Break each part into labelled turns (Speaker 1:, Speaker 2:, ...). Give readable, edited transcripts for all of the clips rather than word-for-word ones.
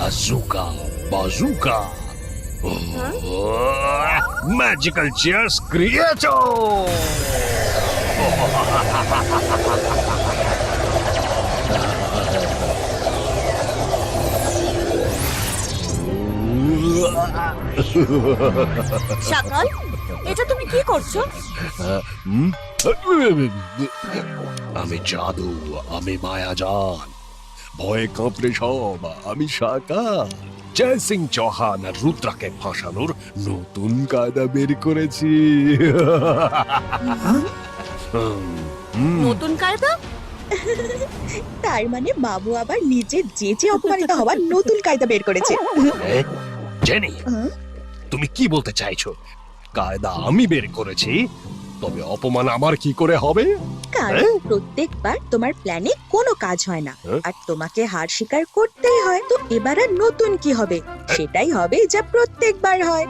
Speaker 1: Azuka, bazooka. Magical chairs creator.
Speaker 2: সকাল, এটা তুমি কি করছো?
Speaker 1: আমি জাদু, আমি মায়াজান, ভয়ে কাঁপড়ে সব, আমি সাকার। জয় সিং চৌহান আর রুদ্রাকে ফাঁসানোর নতুন কায়দা বের করেছি।
Speaker 2: নতুন কায়দা?
Speaker 3: তার মানে বাবু আবার নিজের যে অপমানিত হওয়ার নতুন কায়দা বের করেছে।
Speaker 1: জেনি, তুমি কি বলতে চাইছো? কায়দা আমি বের করেছি, তবে অপমান আমার কি করে হবে?
Speaker 3: কারণ প্রত্যেকবার তোমার প্ল্যানে কোনো কাজ হয় না, আর তোমাকে হার স্বীকার করতেই হয়। তো এবার আর নতুন কি হবে? সেটাই হবে যা প্রত্যেকবার হয়।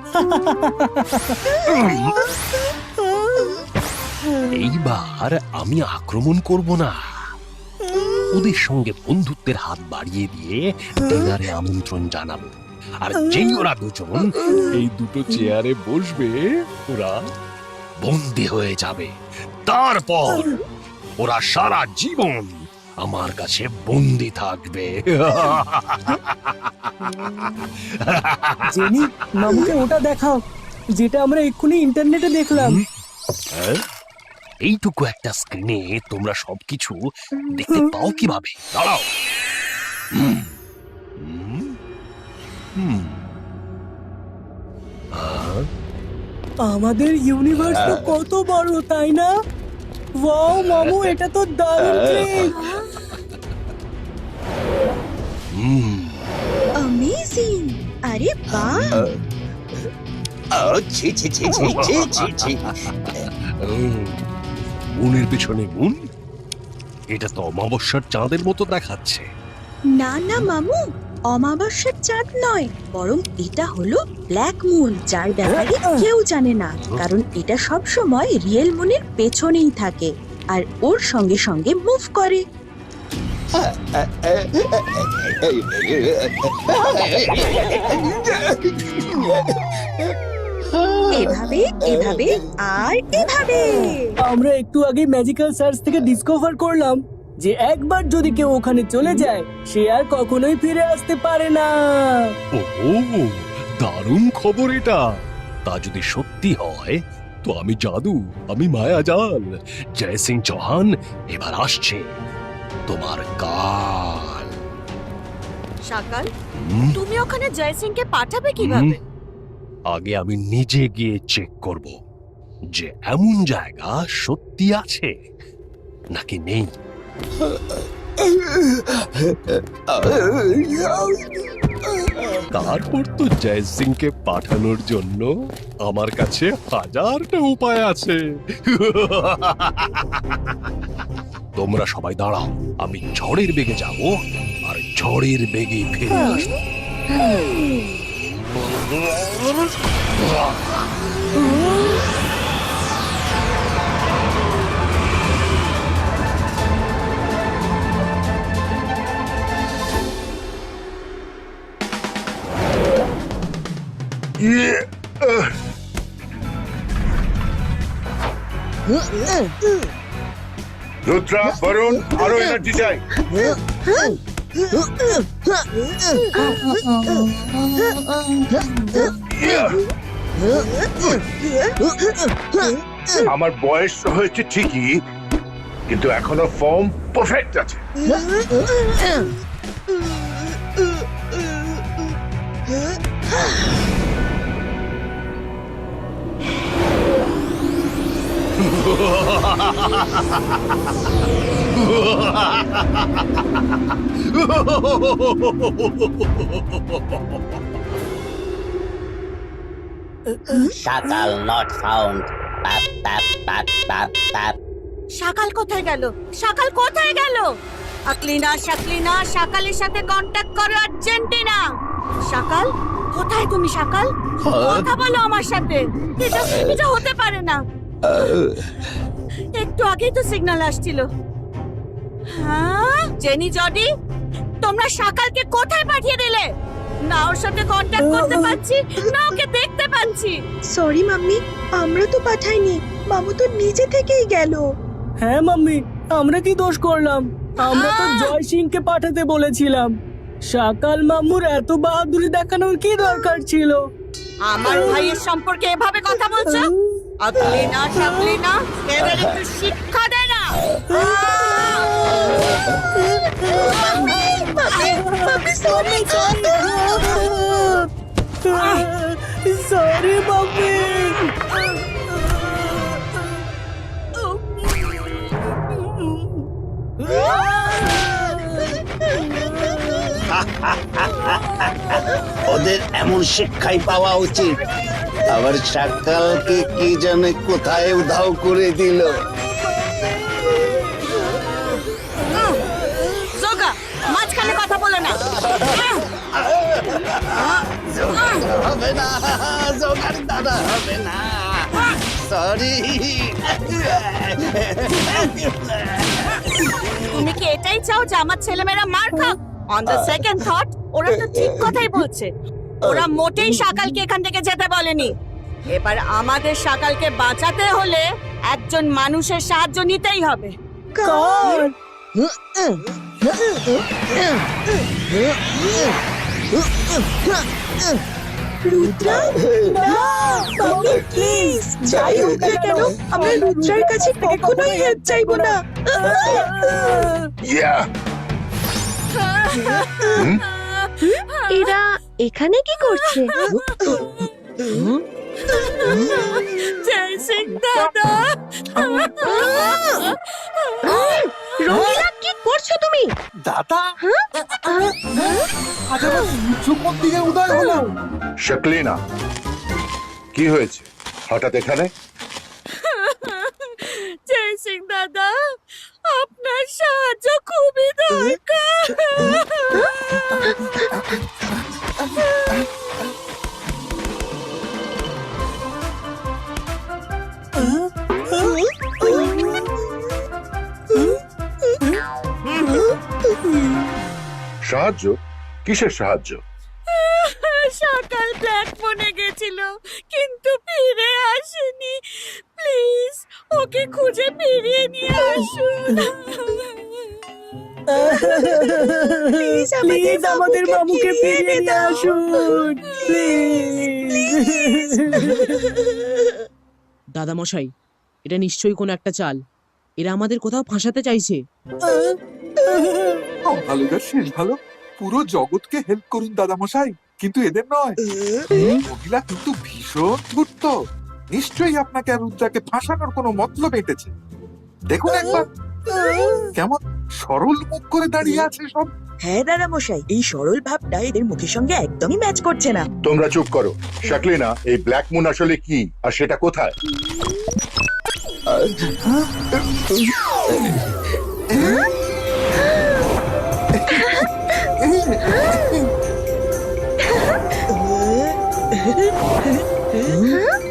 Speaker 1: এইবার আমি আক্রমণ করব না, ওদের সঙ্গে বন্ধুত্বের হাত বাড়িয়ে দিয়ে ডিনারে আমন্ত্রণ জানাবো। আর যেই ওরা দুজন এই দুটো চেয়ারে বসবে, ওরা বন্দী হয়ে যাবে। তারপর ওরা সারা জীবন আমার কাছে বন্দী থাকবে।
Speaker 4: জেনি, মামুকে ওটা দেখাও যেটা আমরা এক্ষুনি ইন্টারনেটে দেখলাম।
Speaker 1: এইটুকু একটা স্ক্রিনে তোমরা সবকিছু দেখতে পাও কিভাবে? দাঁড়াও।
Speaker 4: আমাদের ইউনিভার্স তো কত বড়, তাই না? ওয়াও মামু, এটা তো দারুণ ট্রিক।
Speaker 3: অ্যামেজিং! আরে বাহ!
Speaker 1: মুনের পেছনে মুন, এটা তো অমাবস্যার চাঁদের মতো দেখাচ্ছে।
Speaker 3: না না মামু, অমাবস্যার চাঁদ নয়, বরং এটা হলো ব্ল্যাক মুন, যার ব্যাপারে কেউ জানে না। কারণ এটা সব সময় রিয়েল মুনের পেছনেই থাকে আর ওর সঙ্গে সঙ্গে মুভ করে। এভাবে এভাবে আর এভাবে।
Speaker 4: আমরা একটু আগে ম্যাজিক্যাল সার্চ থেকে ডিসকভার করলাম যে একবার যদি কেউ ওখানে চলে যায়, সে আর কখনোই ফিরে আসতে পারে না।
Speaker 1: ও, দারুণ খবর এটা। তা যদি সত্যি হয়, তো আমি জাদু, আমি মায়াজাল, জয় সিং চৌহান এবার আসছে তোমার কাল।
Speaker 2: সকাল, তুমি ওখানে জয় সিংকে পাঠাবে কিভাবে?
Speaker 1: আগে আমি নিজে গিয়ে চেক করব যে এমন জায়গা সত্যি আছে নাকি নেই। তারপর তো জয় সিংকে পাঠানোর জন্য আমার কাছে হাজারটা উপায় আছে। তোমরা সবাই দাঁড়াও, আমি ঝড়ের বেগে যাব আর ঝড়ের বেগে ফিরে আসবো।
Speaker 5: রুদ্রা, বরুণ, আরো এনার্জি চাই। আমার বয়স হয়েছে ঠিকই, কিন্তু এখনো ফর্ম পারফেক্ট আছে।
Speaker 6: Shakal not found. Tap tap tap tap tap.
Speaker 2: সকাল কোথায় গেল? সকাল কোথায় গেল? আকলিনা শাকলিনা সকালের সাথে কন্ট্যাক্ট করো আর্জেন্টিনা। সকাল, কোথায় তুমি সকাল? কথা বলো আমার সাথে। এটা হতে পারে না। একটু আগেই তো সিগন্যাল আসছিল। হ্যাঁ জেনি, জডি, তোমরা সকালকে কোথায় পাঠিয়ে দিলে? না ওর সাথে কন্ট্যাক্ট করতে পারছি, না ওকে দেখতে পাচ্ছি।
Speaker 3: সরি মাম্মি, আমরা তো পাঠাইনি, মামু তো নিজে থেকেই গেল।
Speaker 4: হ্যাঁ মাম্মি, আমরা কি দোষ করলাম? আমরা তো জয় সিংকে পাঠাতে বলেছিলাম। সকাল মাম্মুর এত বাহাদুরি দেখানোর কি দরকার ছিল?
Speaker 2: আমার ভাইয়ের সম্পর্কে এভাবে কথা বলছো? আকলিনা শাকলিনা, এদের একটু শিক্ষা দে না।
Speaker 4: Sorry mummy.
Speaker 6: ওদের এমন শিক্ষাই পাওয়া উচিত। আবার সকালকে কি জানে কোথায় উধাও করে দিল।
Speaker 2: জোগা, মাঝখানে কথা বলো না।
Speaker 6: হবে না, জোগাড় দাদা হবে না। সরি।
Speaker 2: তুমি কি এটাই চাও যে আমার ছেলেমেয়েরা মার খাক? অন দ্য সেকেন্ড থট, ওরা তো ঠিক কথাই বলছে। ওরা মোটেই সকালকে এখান থেকে যেতে বলেনি। এবার আমাদের সকালকে বাঁচাতে হলে একজন মানুষের সাহায্য নিতেই হবে।
Speaker 4: কার?
Speaker 3: রুদ্রা, না মাম্মি প্লিজ, যাই হোক না কেন আমরা রুদ্রার কাছে কখনোই হেল্প চাইবো না।
Speaker 5: ইয়া
Speaker 3: এরা এখানে কি করছে?
Speaker 2: জয় সিং দাদা,
Speaker 3: রোহিলা কি করছো তুমি?
Speaker 7: দাদা আজ আমার সূর্যপথ দিকে উদয় হলো।
Speaker 5: শাকলিনা, কি হয়েছে হঠাৎ এখানে?
Speaker 2: জয় সিং দাদা, আপনার সাহায্য খুবই দরকার।
Speaker 5: সাহায্য? কিসের সাহায্য?
Speaker 2: সকাল ব্ল্যাক ফোনে গেছিল কিন্তু ফিরে আসেনি। প্লিজ ওকে খুঁজে ফিরিয়ে নিয়ে আসুন।
Speaker 3: প্লিজ
Speaker 4: প্লিজ আমাদের মামুকে ফিরিয়ে নিয়ে আসুন প্লিজ।
Speaker 8: দাদামশাই, এটা নিশ্চয়ই কোনো একটা চাল। এরা আমাদের কোথাও ফাঁসাতে চাইছে।
Speaker 7: ভালোটা শেষ ভালো, পুরো জগৎকে হেল্প করুন দাদামশাই, কিন্তু এদের নয়। মহিলা কিন্তু ভীষণ ধূর্ত। নিশ্চয়ই আপনাকে আর রুদ্রাকে ফাঁসানোর কোনো মতলব এঁটেছে। দেখুন একবার কেমন সরল মুখ করে দাঁড়িয়ে আছে সব।
Speaker 9: হ্যাঁ দাদা মশাই, এই সরল ভাবটা এদের মুখের সঙ্গে একদমই ম্যাচ করছে না।
Speaker 5: তোমরা চুপ করো। শাকলিনা, এই ব্ল্যাক মুন আসলে কি আর সেটা কোথায়?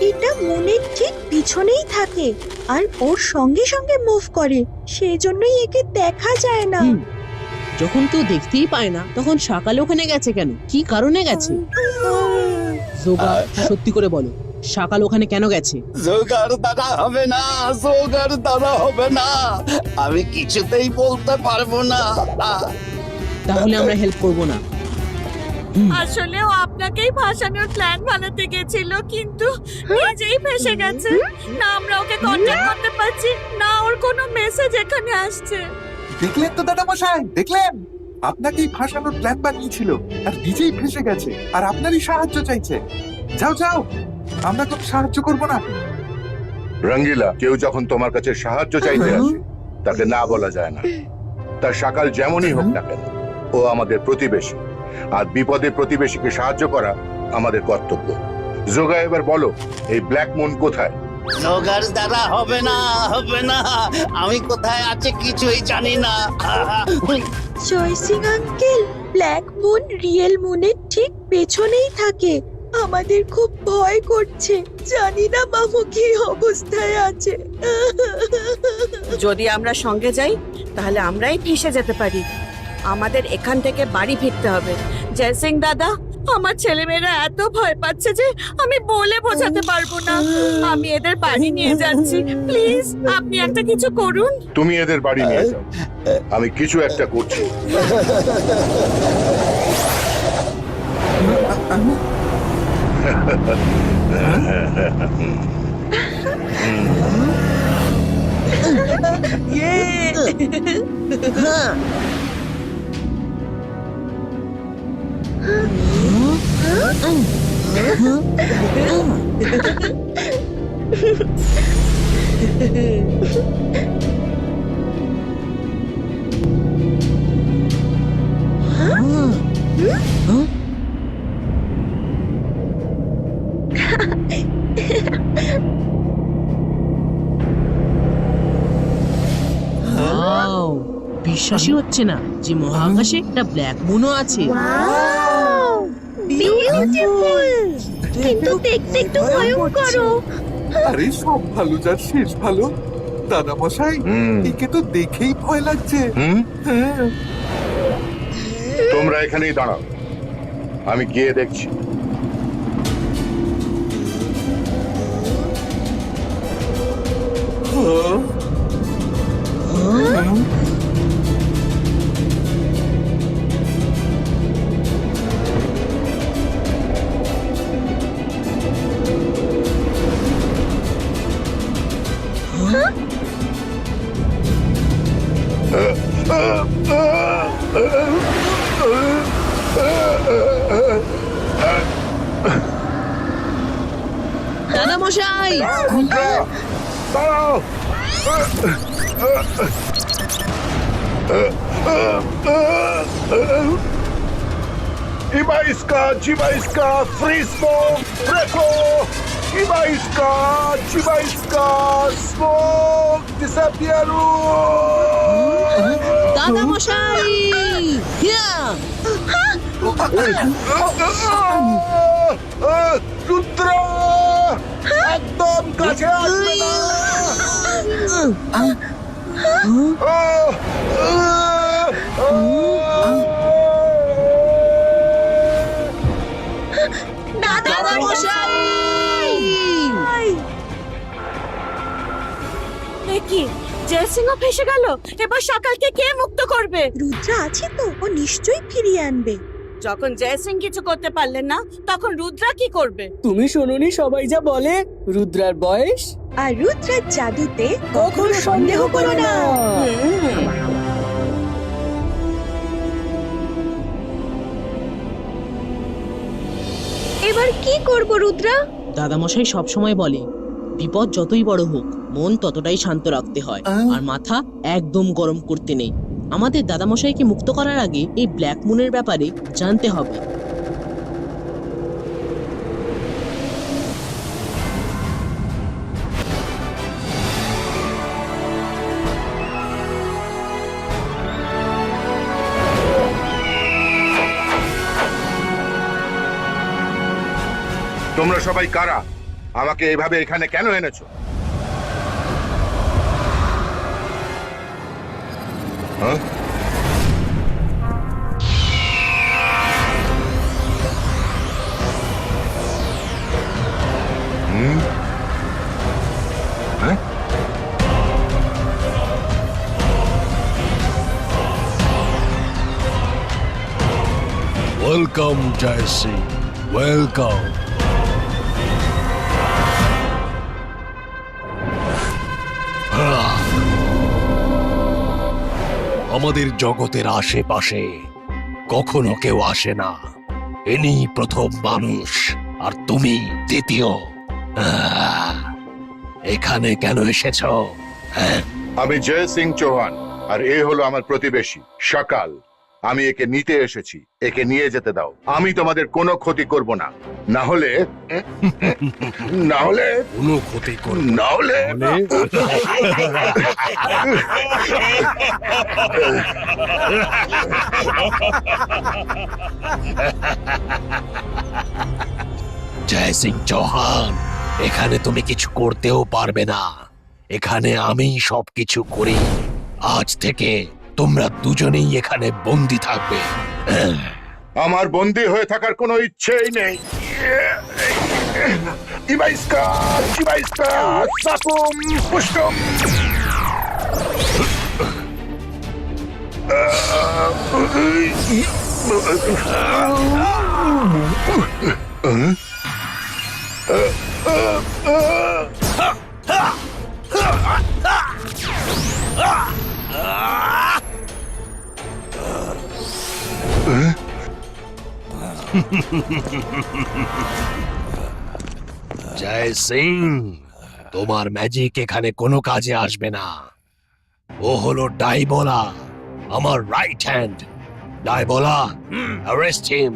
Speaker 3: এটা মনের ঠিক পিছনেই থাকে আর ওর সঙ্গে সঙ্গে মুভ করে, সেই জন্যই একে দেখা যায় না।
Speaker 8: যখন কেউ দেখতেই পায় না তখন সকালে ওখানে গেছে কেন? কি কারণে গেছে? জোগা, সত্যি করে বলো, সকাল ওখানে কেন গেছে?
Speaker 6: জোগাড় দাদা হবে না, জোগাড় দাদা হবে না। আমি কিছুতেই বলতে পারবো না।
Speaker 8: তাহলে আমরা হেল্প করব না।
Speaker 2: আসলে ও আপনাকেই ফাঁসানোর প্ল্যান বানাতে গেছিল কিন্তু নিজেই ফেসে গেছে। না আমরা ওকে কন্ট্যাক্ট করতে পারছি, না ওর কোনো মেসেজ এখানে আসছে।
Speaker 7: দেখলেন তো দাদামশাই, দেখলেন? আপনাকেই ফাঁসানোর প্ল্যান বানিয়েছিল আর নিজেই ফেসে গেছে, আর আপনারই সাহায্য চাইছে। যাও যাও, আমরা কোনো সাহায্য করবো না।
Speaker 5: রঙ্গিলা, কেউ যখন তোমার কাছে সাহায্য চাইতে আসে তাকে না বলা যায় না। তার সকাল যেমনই হোক না কেন, ও আমাদের প্রতিবেশী, আর বিপদে প্রতিবেশীকে সাহায্য করা আমাদের কর্তব্য। জোগা, এবার বলো এই ব্ল্যাক মুন কোথায়?
Speaker 6: জোগাড় দ্বারা হবে না, হবে না। আমি কোথায় আছে কিছুই জানি না।
Speaker 3: Jai Singh uncle, black moon real মুনের ঠিক পেছনেই থাকে। আমাদের খুব ভয় করছে, জানি না মামু কি অবস্থায় আছে।
Speaker 2: যদি আমরা সঙ্গে যাই তাহলে আমরাই ফেঁসে যেতে পারি। আমাদের এখান থেকে বাড়ি ফিরতে হবে। জয় সিং দাদা, আমার ছেলেমেয়েরা এত ভয় পাচ্ছে যে আমি বলে বোঝাতে পারবো না। আমি এদের বাড়ি নিয়ে যাচ্ছি, প্লিজ আপনি একটা কিছু করুন।
Speaker 5: তুমি এদের বাড়ি নিয়ে যাও, আমি কিছু একটা করছি।
Speaker 8: Wow! বিশ্বাসই হচ্ছে না যে মহাকাশে একটা ব্ল্যাক মুনও আছে।
Speaker 3: বিউটিফুল, কিন্তু দেখতে একটু ভয়ঙ্কর।
Speaker 7: আরে সব ভালো যার শেষ ভালো। দাদা মশাই, একে তো দেখেই ভয় লাগছে। হ্যাঁ।
Speaker 5: তোমরা এখানেই দাঁড়াও, আমি গিয়ে দেখছি।
Speaker 8: দাদা মশাই,
Speaker 5: দাঁড়াও। Iba iska, jiba iska, free smoke, Greco! Iba iska, jiba iska, smoke, disappear!
Speaker 8: দাদা মশাই, হিয়া!
Speaker 5: রুদ্র, একদম কাছে আসবে না!
Speaker 8: দাদা মশাই!
Speaker 2: এ কি, জয় সিংহ ফেসে গেল। এবার সকালকে কে মুক্ত করবে?
Speaker 3: রুদ্রা আছে তো, ও নিশ্চয়ই ফিরিয়ে আনবে।
Speaker 2: যখন জয় সিং কিছু করতে পারলেন না, তখন রুদ্রা কি করবে?
Speaker 4: তুমি শোনোনি সবাই যা বলে, রুদ্রার বয়স
Speaker 3: আর রুদ্রার জাদুতে কখনো সন্দেহ করো না। এবার কি করব রুদ্রা?
Speaker 8: দাদা মশাই সবসময় বলে, বিপদ যতই বড় হোক মন ততটাই শান্ত রাখতে হয়, আর মাথা একদম গরম করতে নেই। আমাদের দাদা মশাইকে মুক্ত করার আগে এই ব্ল্যাক মুনের ব্যাপারে জানতে হবে।
Speaker 5: তোমরা সবাই কারা? আমাকে এইভাবে এখানে কেন এনেছো? হ্যাঁ? হ্যাঁ?
Speaker 1: ওয়েলকাম জয় সিং, ওয়েলকাম। আমাদের জগতের আশেপাশে কখনো কেউ আসে না। ইনি প্রথম মানুষ, আর তুমি দ্বিতীয়। এখানে কেন এসেছো?
Speaker 5: আমি জয় সিং চৌহান, আর এ হলো আমার প্রতিবেশী সকাল। আমি একে নিতে এসেছি, একে নিয়ে যেতে দাও। আমি তোমাদের কোনো ক্ষতি করব না, না হলে
Speaker 1: কোনো ক্ষতি করবে
Speaker 5: না হলে
Speaker 1: জয় সিং চৌহান, এখানে তুমি কিছু করতেও পারবে না। এখানে আমিই সবকিছু করি। আজ থেকে তোমরা দুজনেই এখানে বন্দি থাকবে।
Speaker 5: আমার বন্দী হয়ে থাকার কোনো ইচ্ছেই নেই। ইবাইস্কা চিবাইস্কা সাকুম পুষ্টম।
Speaker 1: জয় সিং, তোমার ম্যাজিক এখানে কোনো কাজে আসবে না। ও হলো ডাইবোলা, আমার right hand. Diabola, arrest him.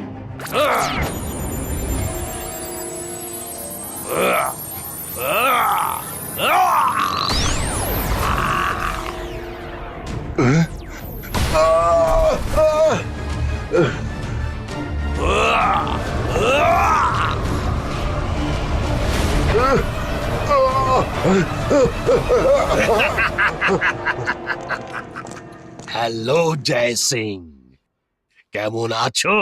Speaker 1: Hello Jai Singh, কেমন আছো?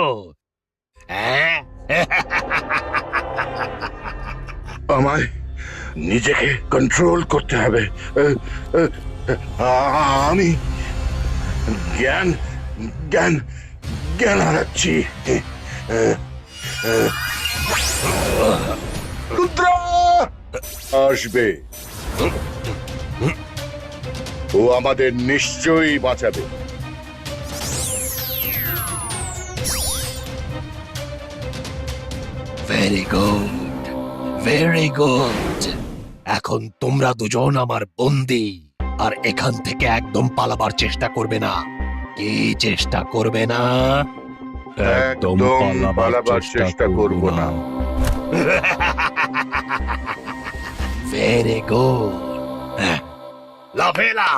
Speaker 1: হ্যাঁ,
Speaker 5: আমায় নিজেকে কন্ট্রোল করতে হবে। আমি জ্ঞান জ্ঞান জ্ঞান হারাচ্ছি। রুদ্রা আসবে, ও আমাদের নিশ্চয়ই বাঁচাবে।
Speaker 1: Very good, very good. এখন তোমরা দুজন আমার বন্দি, আর এখান থেকে একদম পালাবার চেষ্টা করবে না। কি চেষ্টা করবে না?
Speaker 5: একদম পালাবার চেষ্টা করব না।
Speaker 1: Very good. Lavela,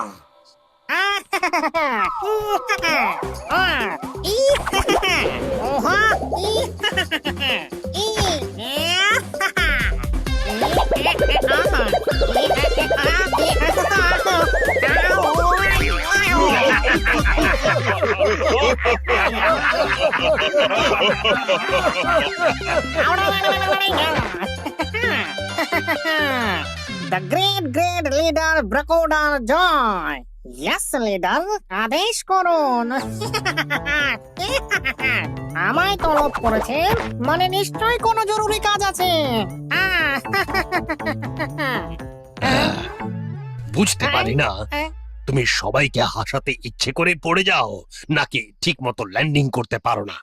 Speaker 10: The great leader Brakodar Joy. Yes, leader. আদেশ করুন। আমায় তলব করেছে, মানে নিশ্চয়ই কোনো জরুরি কাজ আছে।
Speaker 1: বুঝতে পারি না, তুমি সবাইকে হাসাতে ইচ্ছে করে পড়ে যাও, নাকি ঠিক মতো ল্যান্ডিং করতে পারো না?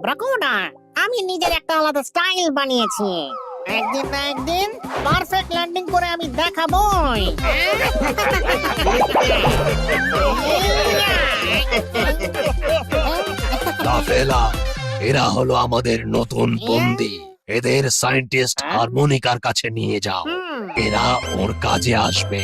Speaker 10: ব্রাকোডার, আমি নিজের একটা আলাদা স্টাইল বানিয়েছি। একদিন না একদিন পারফেক্ট ল্যান্ডিং করে আমি দেখাবোই।
Speaker 1: লাভেলা, এরা হলো আমাদের নতুন বন্দি। এদের সায়েন্টিস্ট হারমোনিকার কাছে নিয়ে যাও, এরা ওর কাজে আসবে।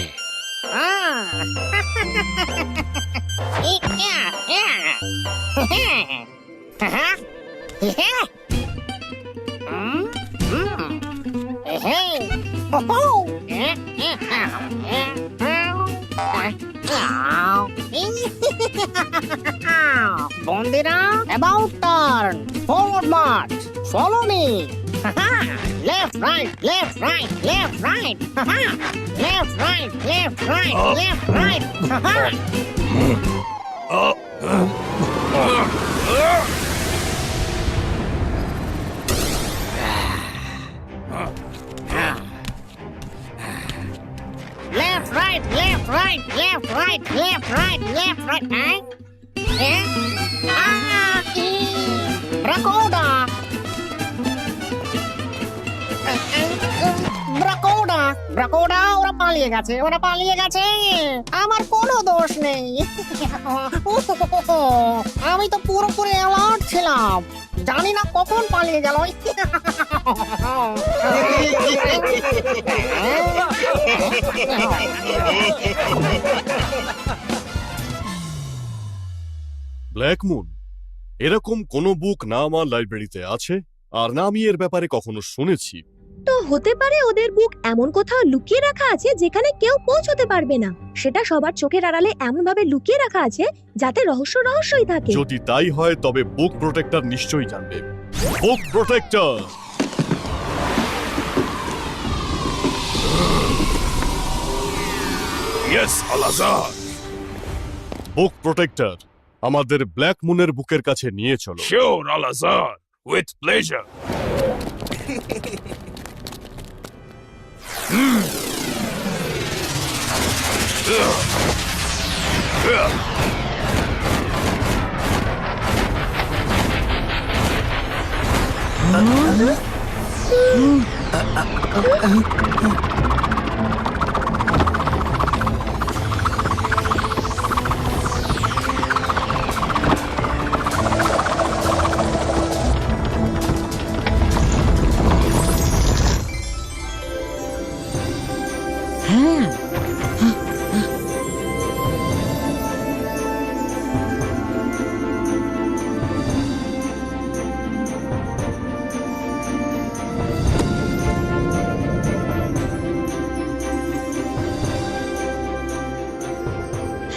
Speaker 10: বন্দিরা, about turn, forward march, follow me. Left, right, left, right, left, right. Left, right, left, right, left, right. Left, right, left, right, left, right, left, right, left, right. Brakoda! ব্রাকোডা, ওরা পালিয়ে গেছে, ওরা পালিয়ে গেছে। আমার কোনো দোষ নেই। আমি তো পুরোপুরি অ্যালার্ট ছিলাম, জানি না কখন পালিয়ে গেল।
Speaker 11: ব্ল্যাক মুন, এরকম কোনো বুক না আমার লাইব্রেরিতে আছে, আর না আমি এর ব্যাপারে কখনো শুনেছি।
Speaker 3: তো হতে পারে ওদের বুক এমন কোথাও লুকিয়ে রাখা আছে যেখানে কেউ পৌঁছতে পারবে না। সেটা সবার চোখের আড়ালে এমন ভাবে লুকিয়ে রাখা আছে যাতে রহস্যই থাকে।
Speaker 11: যদি তাই হয় তবে বুক প্রোটেক্টর নিশ্চয়ই জানবে। Book protector! Yes Alazar. Book protector, আমাদের ব্ল্যাক মুনের বুকের কাছে নিয়ে চলো। Sure Alazar, with pleasure.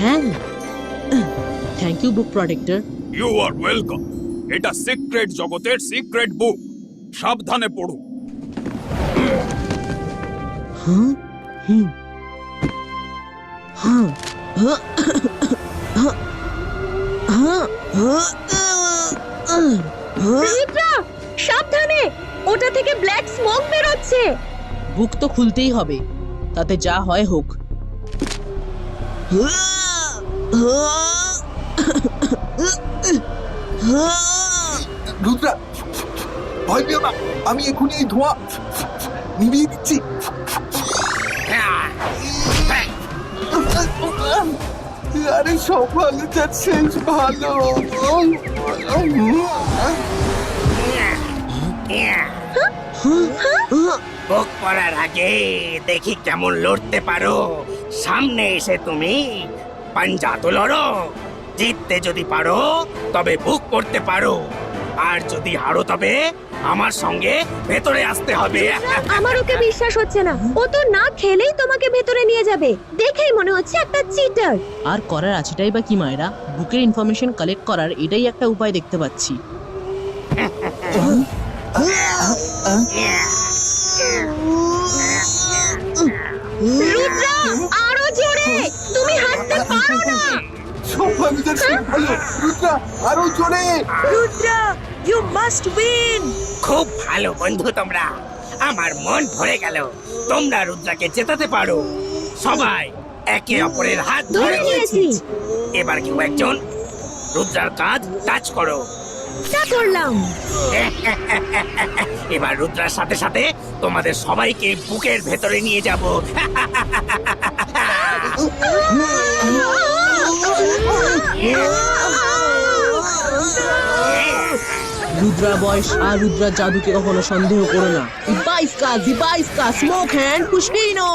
Speaker 8: হ্যাঁ, thank you book protector.
Speaker 11: You are welcome. এটা সিক্রেট জগতের সিক্রেট বুক, সাবধানে পড়ো।
Speaker 8: হ্যাঁ, হুম, হ্যাঁ, হ্যাঁ, হ্যাঁ, হ্যাঁ।
Speaker 3: সাবধানে, ওটা থেকে ব্ল্যাক স্মোক বেরোচ্ছে।
Speaker 8: বুক তো খুলতেই হবে, তাতে যা হয় হোক।
Speaker 7: রুদ্রা, ভয় পেও না, আমি এখনই এই ধোঁয়া নিভিয়ে দিচ্ছি। আরে সব ভালো যাচ্ছে, ভালো।
Speaker 10: বুক পড়ার আগে দেখি কেমন লড়তে পারো। সামনে এসে তুমি পাঞ্জা তো লড়ো। জিততে যদি পারো তবে বুক পড়তে পারো, আর যদি হারো তবে আমার সঙ্গে ভেতরে আসতে হবে।
Speaker 3: আমার ওকে বিশ্বাস হচ্ছে না, ও তো না খেলেই তোমাকে ভেতরে নিয়ে যাবে। দেখেই মনে হচ্ছে একটা চিটার।
Speaker 8: আর করার আছেটাই বা কি মায়েরা, বুকের ইনফরমেশন কালেক্ট করার এটাই একটা উপায় দেখতে পাচ্ছি।
Speaker 3: রুদ্রা, আরো জোরে, তুমি হাঁটতে পারো না।
Speaker 7: সব ভালো যাচ্ছে, ভালো। রুদ্রা, আরো জোরে।
Speaker 3: Rudra, you must win.
Speaker 10: খুব ভালো বন্ধু তোমরা, আমার মন ভরে গেল। তোমরা রুদ্রাকে জেতাতে পারো। সবাই একে অপরের হাত ধরে নিয়েছি। এবার কেউ একজন রুদ্রার কাঁধ টাচ করো।
Speaker 3: তা করলাম।
Speaker 10: এবার রুদ্রার সাথে সাথে তোমাদের সবাইকে বুকের ভেতরে নিয়ে যাব।
Speaker 8: রুদ্রা বয়স আর রুদ্রার জাদুকে কখনো সন্দেহ করো না। দিবাইস্কা স্মোক হ্যান্ড পুষ্কিনো।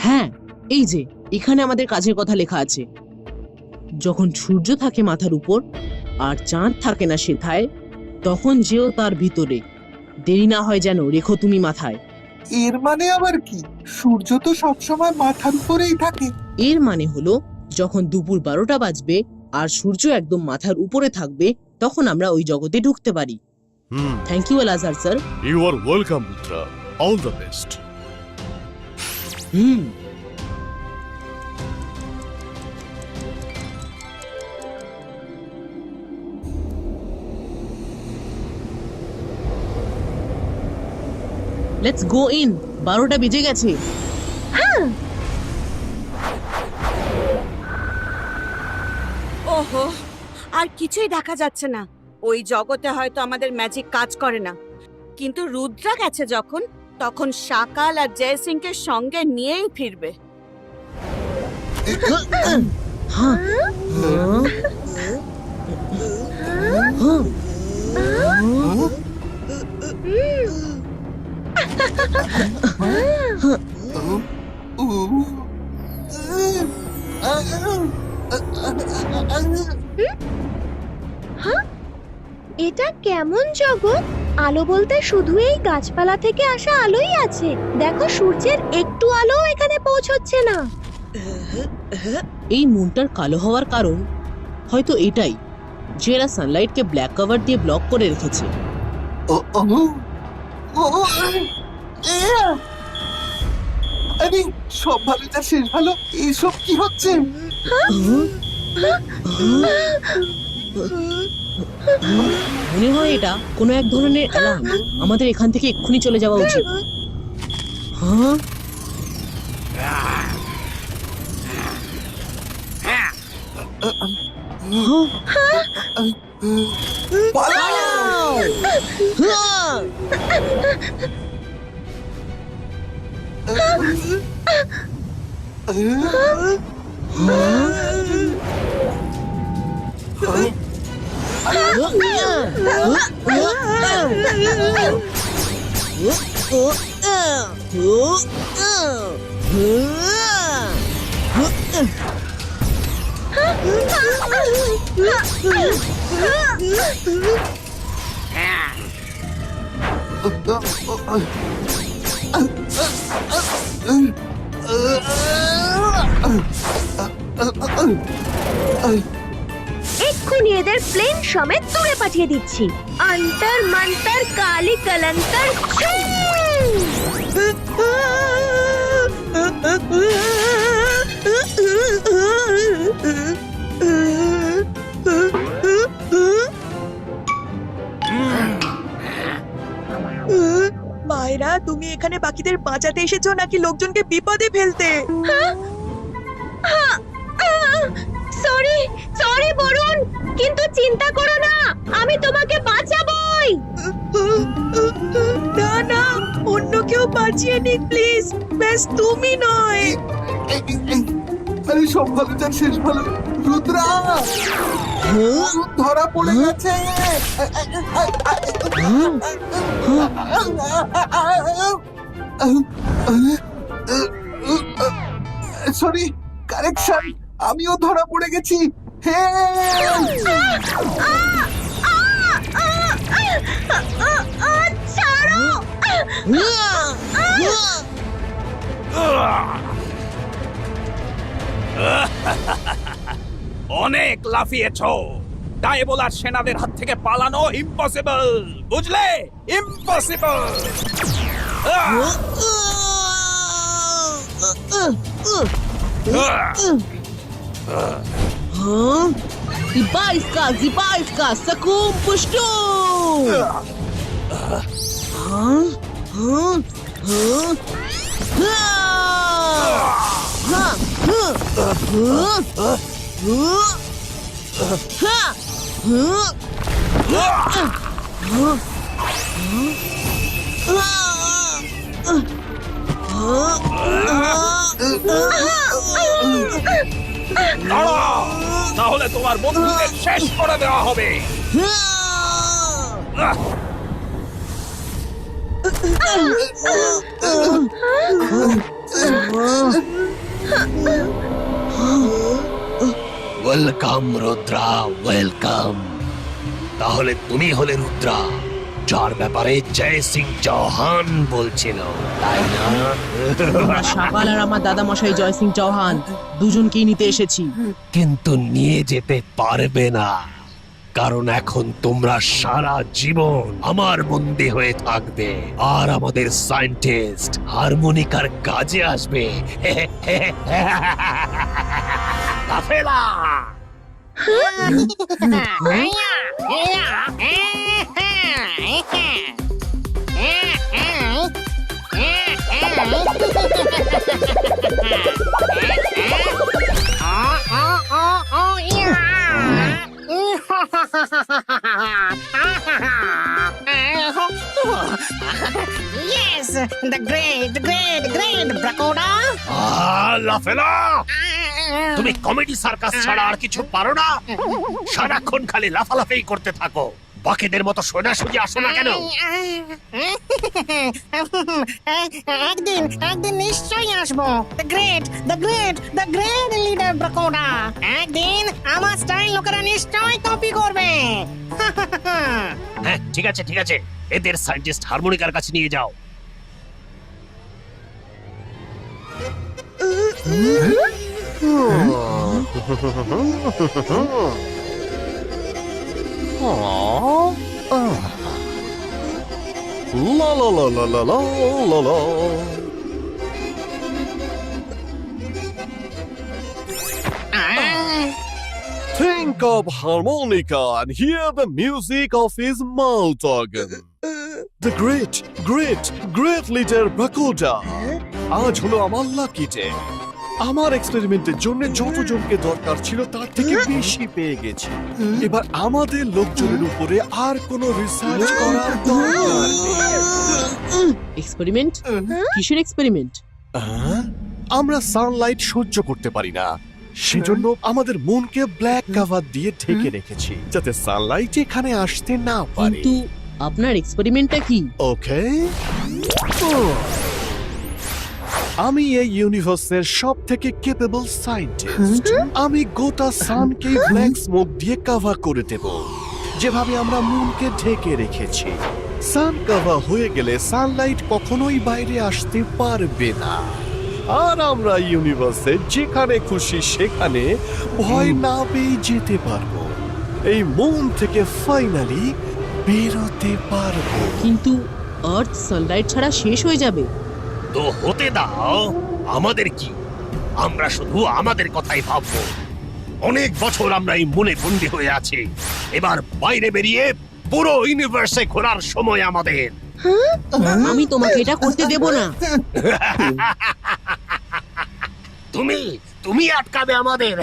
Speaker 8: হ্যাঁ, এই যে এখানে আমাদের কাজের কথা লেখা আছে। যখন সূর্য থাকে মাথার উপর আর চাঁদ থাকে না সেথায়, তখন যেও তার ভিতরে, দেরি না হয় যেন রেখো তুমি মাথায়।
Speaker 7: এর মানে আবার কি? সূর্য তো সবসময় মাথার উপরেই থাকে।
Speaker 8: এর মানে হলো যখন দুপুর 12টা বাজবে আর সূর্য একদম মাথার উপরে থাকবে, তখন আমরা ওই জগতে ঢুকতে পারি। Thank you Alazar sir.
Speaker 11: You are welcome Rudra, all the best.
Speaker 8: Let's go in. 12টা বেজে গেছে।
Speaker 2: ওহো, আর কিছুই দেখা যাচ্ছে না। ওই জগতে হয়তো আমাদের ম্যাজিক কাজ করে না, কিন্তু রুদ্রা গেছে যখন, তখন শাকাল আর জয় সিংকে সঙ্গে নিয়েই ফিরবে।
Speaker 3: এটা কেমন জগৎ? আলো বলতে শুধু এই গাছপালা থেকে আসা আলোই আছে। দেখো, সূর্যের একটু আলো এখানে পৌঁছচ্ছে না।
Speaker 8: এই মুনটার কালো হওয়ার কারণ হয়তো এটাই যে এরা সানলাইটকে ব্ল্যাক কভার দিয়ে ব্লক করে রেখেছে।
Speaker 7: আরে সব ভালো যা শেষ ভালো, এইসব কি হচ্ছে?
Speaker 8: মনে হয় এটা কোনো এক ধরনের অ্যালার্ম। আমাদের এখান থেকে এক্ষুনি চলে যাওয়া উচিত। হ্যাঁ,
Speaker 3: এক্ষুনি এদের প্লেন সমেত দূরে পাঠিয়ে দিচ্ছি। অন্তর মন্তর কালি কলন্তর।
Speaker 9: মায়েরা, তুমি এখানে বাকিদের বাঁচাতে এসেছো নাকি লোকজনকে বিপদে ফেলতে?
Speaker 3: সরি সরি বরুণ, কিন্তু চিন্তা করো না, আমি তোমাকে বাঁচাবই।
Speaker 9: না না, অন্য কেউ বাঁচিয়ে নিক প্লিজ, ব্যাস তুমি নয়।
Speaker 7: আরে সব ভালো যা শেষ ভালো, রুদ্রা ধরা পড়ে গেছে। সরি, কারেকশন, আমিও ধরা পড়ে গেছি।
Speaker 12: অনেক লাফিয়েছো। ডায়েবোলার সেনাদের হাত থেকে পালানো ইম্পসিবল, বুঝলে? ইম্পসিবল।
Speaker 8: Zibaiska, Sakum Pushtu!
Speaker 12: দাঁড়াও, না হলে তোমার বন্ধুদের শেষ করে দেওয়া হবে।
Speaker 1: Welcome Rudra, welcome. তাহলে তুমি হলে রুদ্রা, যার ব্যাপারে জয় সিং চৌহান বলছিল, তাই না?
Speaker 8: আমরা শাকাল আর আমার দাদা মশাই জয় সিং চৌহান দুজনকেই নিতে এসেছি।
Speaker 1: কিন্তু নিয়ে যেতে পারবে না, কারণ এখন তোমরা সারা জীবন আমার বন্দী হয়ে থাকবে, আর আমাদের সায়েন্টিস্ট হারমোনিকার কাজে আসবে। কাফেলা
Speaker 10: Yes, the great Bracoda.
Speaker 1: লাফেলা, তুমি কমেডি সার্কাস ছাড়া আর কিছু পারো না? সারাক্ষণ খালি লাফালাফি করতে থাকো। বাকিদের মতো সোজাসুজি আসো না কেন?
Speaker 10: একদিন নিশ্চয়ই আসবো। The great leader Bracoda. একদিন আমার স্টাইল লোকেরা নিশ্চয়ই কপি করবে।
Speaker 1: হ্যাঁ, ঠিক আছে, এদের সায়েন্টিস্ট হারমোনিকার কাছে নিয়ে যাও।
Speaker 11: La la la la la la la la. Think of harmonica and hear the music of his mouth organ. The great leader Bracoda. আজ হলো আমার লাকি ডে। আমার এক্সপেরিমেন্টের জন্য যতজনকে দরকার ছিল তার থেকে বেশি পেয়ে গেছি। এবার আমাদের লোকজনের উপরে আর কোনো রিসার্চ করার দরকার নেই।
Speaker 8: এক্সপেরিমেন্ট? কিসের এক্সপেরিমেন্ট?
Speaker 11: আমরা সানলাইট সহ্য করতে পারি না, সেজন্য আমাদের মুনকে ব্ল্যাক কভার দিয়ে ঢেকে রেখেছি যাতে সানলাইট এখানে আসতে না পারে।
Speaker 8: কিন্তু আপনার এক্সপেরিমেন্টটা কি?
Speaker 11: ওকে, আমি এই ইউনিভার্সের সব থেকে কেপেবল সায়েন্টিস্ট। আমি গোটা সানকে ব্ল্যাক স্মোক দিয়ে কভার করে দেব, যেভাবে আমরা মুনকে ঢেকে রেখেছি। সান কভার হয়ে গেলে সানলাইট কখনোই বাইরে আসতে পারবে না, আর আমরা ইউনিভার্সে যেখানে খুশি সেখানে ভয় না পেয়ে যেতে পারবো। এই মুন থেকে ফাইনালি বেরোতে পারবো।
Speaker 8: কিন্তু আর্থ সানলাইট ছাড়া শেষ হয়ে যাবে।
Speaker 1: তো হতে দাও, আমাদের কি? আমরা শুধু আমাদের কথাই ভাববো। অনেক বছর আমরা এই মনে বন্দী হয়ে আছি, এবার বাইরে বেরিয়ে পুরো ইউনিভার্সে ঘোরার সময় আমাদের।
Speaker 8: আমি তোমাকে এটা করতে দেব না।
Speaker 1: তুমি আটকাবে আমাদের?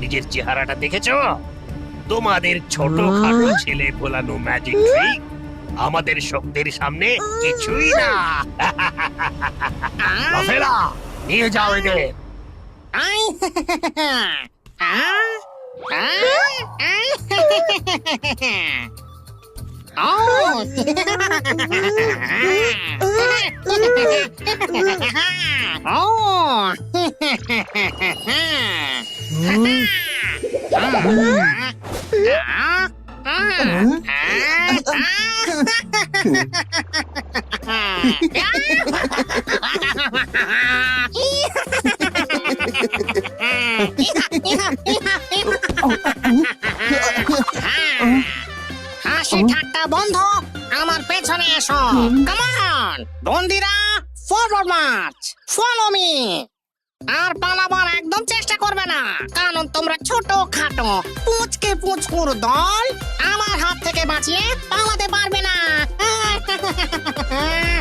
Speaker 1: নিজের চেহারাটা দেখেছো? তোমাদের ছোট খাটো ছেলে ভোলানো ম্যাজিক ট্রিক আমাদের শক্তির সামনে কিছুই না। লাফেলা, নিয়ে যাও এদের।
Speaker 10: হাসি ঠাট্টা বন্ধ, আমার পেছনে এসো। কাম অন বন্দিরা, ফরওয়ার্ড মার্চ, ফলো মি। আর পালাবার একদম চেষ্টা করবে না, কারণ তোমরা ছোট খাটো পুচকুর দল আমার হাত থেকে বাঁচিয়ে পালাতে পারবে না।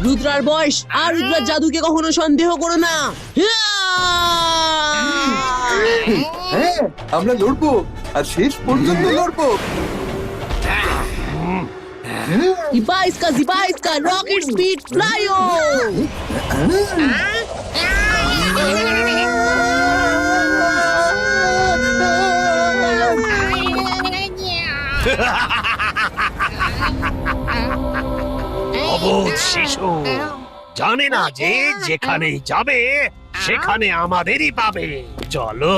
Speaker 8: রুদ্রার বয়স আর রুদ্রার জাদুকে কখনো সন্দেহ করো না।
Speaker 7: হ্যাঁ, আমরা লড়বো, আর শেষ পর্যন্ত লড়বো।
Speaker 8: Zibaisca, rocket speed, fly on!
Speaker 1: অবোধ শিশু জানে না যে যেখানেই যাবে সেখানে আমাদেরই পাবে। চলো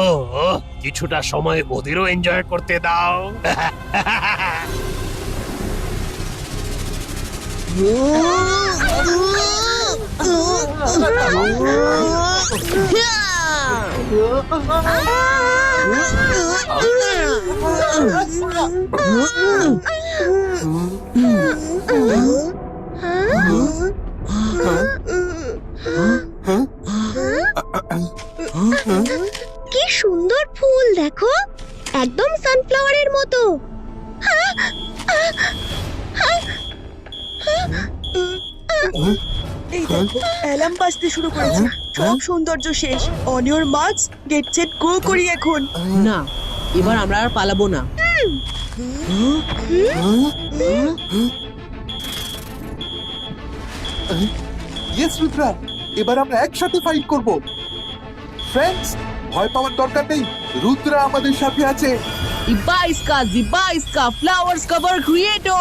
Speaker 1: কিছুটা সময় ওদেরও এনজয় করতে দাও।
Speaker 3: কি সুন্দর ফুল দেখো, একদম সানফ্লাওয়ারের মতো।
Speaker 9: এই দেখো অ্যালার্ম বাজতে শুরু করেছে। সব সৌন্দর্য শেষ। On your marks, get set go করি এখন।
Speaker 8: না, এবার আমরা আর পালাবো না।
Speaker 7: ইয়েস রুদ্রা, এবার আমরা একসাথে ফাইট করব। ফ্রেন্ডস, ভয় পাওয়ার দরকার নেই, রুদ্রা আমাদের সাথে আছে।
Speaker 8: Ziba iska, flowers cover creato.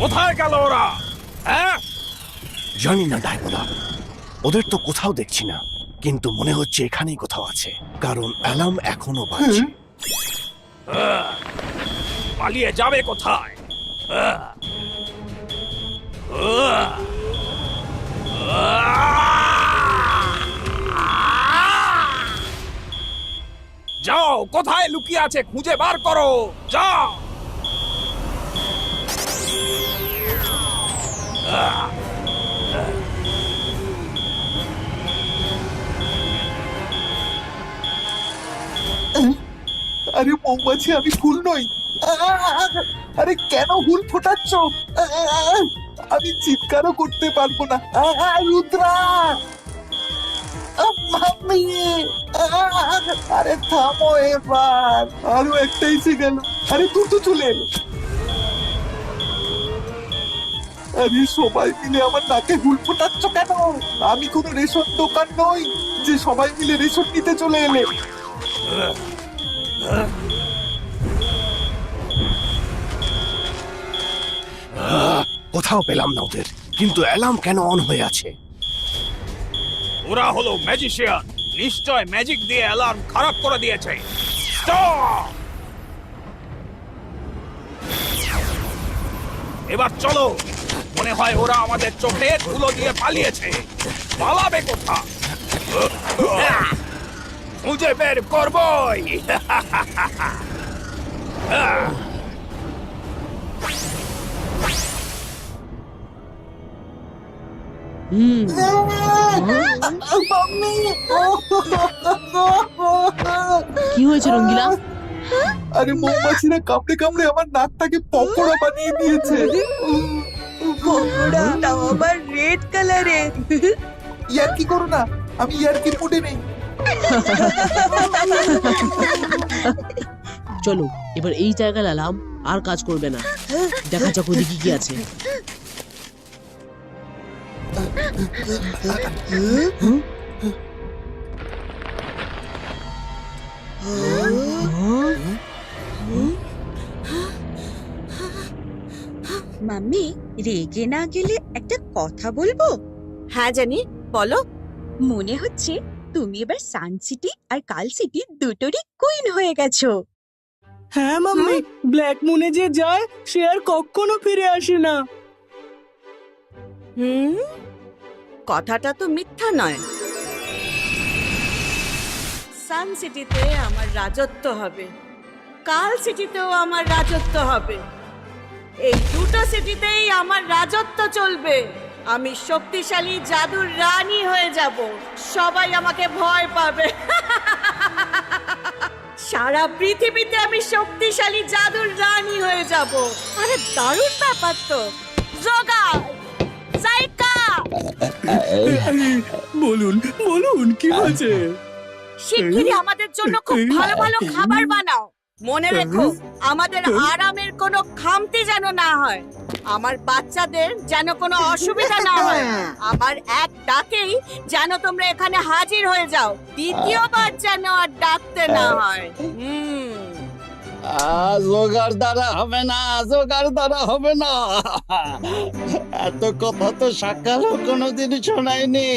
Speaker 12: কোথায় গেল ওরা? হ্যাঁ,
Speaker 11: জানি না ডাইমোলা, ওদের তো কোথাও দেখছি না, কিন্তু মনে হচ্ছে এখানেই কোথাও আছে, কারণ অ্যালার্ম এখনো বাজছে।
Speaker 12: পালিয়ে যাবে কোথায়? যাও, কোথায় লুকিয়ে আছে খুঁজে বার করো, যাও।
Speaker 7: আরে মৌমাছি, আমি ফুল নই। আরে কেন হুল ফোটাচ্ছ? আমি চিৎকারও করতে পারবো না। রুদ্রা, মাম্মি, আরে থামো এবার। আরো একটাই সে গেল। আরে তুই তো চলে এলো। আরে সবাই মিলে আমার নাকে হুল ফোটাচ্ছ কেন? আমি কোনো রেশন দোকান নই যে সবাই মিলে রেশন নিতে চলে এলে।
Speaker 11: কোথাও পেলাম না ওদের, কিন্তু অ্যালার্ম কেন অন হয়ে আছে?
Speaker 12: ওরা হলো ম্যাজিশিয়ান, নিশ্চয় ম্যাজিক দিয়ে অ্যালার্ম খারাপ করে দিয়েছে। স্টপ! এবার চলো, মনে হয় ওরা আমাদের চোখে ধুলো দিয়ে পালিয়েছে। পালাবে কোথা? খুঁজে বের করবই।
Speaker 8: কি হয়েছে রঙ্গিলা?
Speaker 7: আরে মৌমাছিরা কামড়ে কামড়ে আমার নাকটাকে পকোড়া বানিয়ে দিয়েছে।
Speaker 9: পকোড়া, তাও আবার রেড কালারে।
Speaker 7: ইয়ার কি করো না, আমি ইয়ার কি মুডে নেই।
Speaker 8: চলো, এবার এই জায়গায় অ্যালার্ম আর কাজ করবে না। দেখা যাক ওদিকে কি আছে।
Speaker 3: মাম্মি, রেগে না গেলে একটা কথা বলবো?
Speaker 2: হ্যাঁ জানি, বলো।
Speaker 3: মনে হচ্ছে তুমি এবার সান সিটি আর কাল সিটি দুটোরই কুইন হয়ে গেছো।
Speaker 4: হ্যাঁ মাম্মি, ব্ল্যাক মুনে যে যায় সে আর কখনো ফিরে আসে না।
Speaker 2: কথাটা তো মিথ্যা নয়। সান সিটিতে আমার রাজত্ব হবে, কাল সিটিতেও আমার রাজত্ব হবে। এই দুটো সিটিতেই আমার রাজত্ব চলবে। আমি শক্তিশালী জাদুর রানী হয়ে যাব, সবাই আমাকে ভয় পাবে। সারা পৃথিবীতে আমি শক্তিশালী জাদুর রানী হয়ে যাব। আরে দারুণ ব্যাপার তো। জোগা, জাইকা,
Speaker 4: বলুন বলুন, কি হয়েছে?
Speaker 2: শিগগিরই আমাদের জন্য খুব ভালো ভালো খাবার বানাও। মনে রেখো, আমাদের আরামের কোনো খামতি যেন না হয়, আমার বাচ্চাদের যেন কোনো অসুবিধা না হয়। আমার এক ডাকেই যেন তোমরা এখানে হাজির হয়ে যাও, দ্বিতীয়বার যেন আর ডাকতে না হয়।
Speaker 6: জোগাড় দ্বারা হবে না, জোগাড় দ্বারা হবে না। এত কথা তো সকালও কোনোদিন শোনায়নি।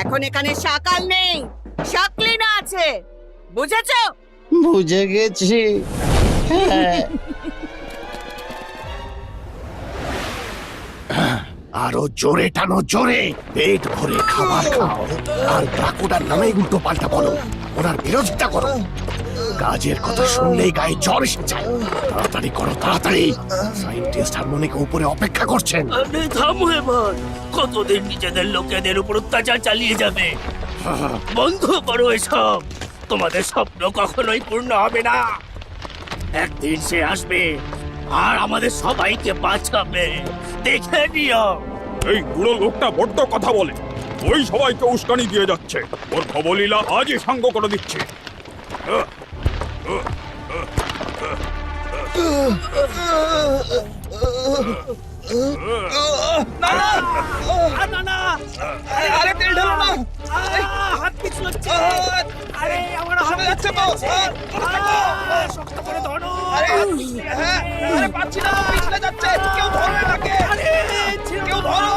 Speaker 2: এখন এখানে সকাল নেই, শাকলিনা আছে, বুঝেছো?
Speaker 6: বুঝে গেছি।
Speaker 11: আরো জোরে টানো, জোরে, পেট ভরে খাবার খাও, আর ড্রাকুটার নামে উল্টো পাল্টা বলো, ওনার বিরোধিতা করো। কাজের কথা শুনলেই গায়ে জ্বর এসে যায়। তাড়াতাড়ি করো, তাড়াতাড়ি। সায়েন্টিস্ট হারমোনিকে উপরে অপেক্ষা করছেন।
Speaker 4: আরে থামো এবার, কতদিন নিজেদের লোকেদের উপর অত্যাচার চালিয়ে যাবে? বন্ধ করো এসব। তোমাদের স্বপ্ন কখনোই পূর্ণ হবে না। একদিন সে আসবে আর আমাদের সবাইকে বাঁচাবে, দেখে নিও।
Speaker 12: এই বুড়ো লোকটা বড্ড কথা বলে, ওই সবাইকে উস্কানি দিয়ে যাচ্ছে। ওর খবলীলা আজই সাঙ্গ করে দিচ্ছে।
Speaker 4: আরে তেল ঢালো না, হাত পিছলাচ্ছে। আরে আমার হাত যাচ্ছে তো, শক্ত করে ধরো। আরে পাচ্ছি না, পিছলে যাচ্ছে। কেউ ধরো এটাকে, কেউ ধরো।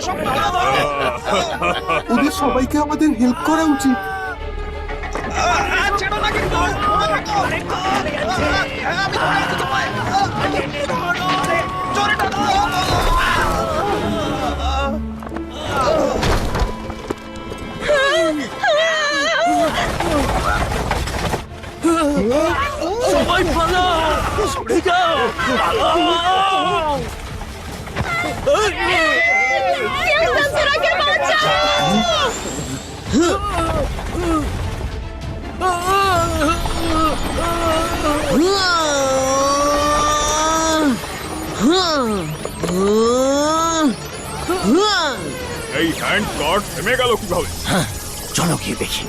Speaker 4: শক্ত করে ধরো।
Speaker 7: ওদের সবাইকে আমাদের হেল্প করা উচিত।
Speaker 4: ছেড়ো না কিন্তু, ধরে থাকো। আমি ধরছি তোমায়। ধরো, জোরে টানো। সবাই পালাও, সরে যাও, পালাও।
Speaker 12: এই হ্যান্ড গার্ড থেমে গেল কিভাবে?
Speaker 11: চলো গিয়ে দেখি।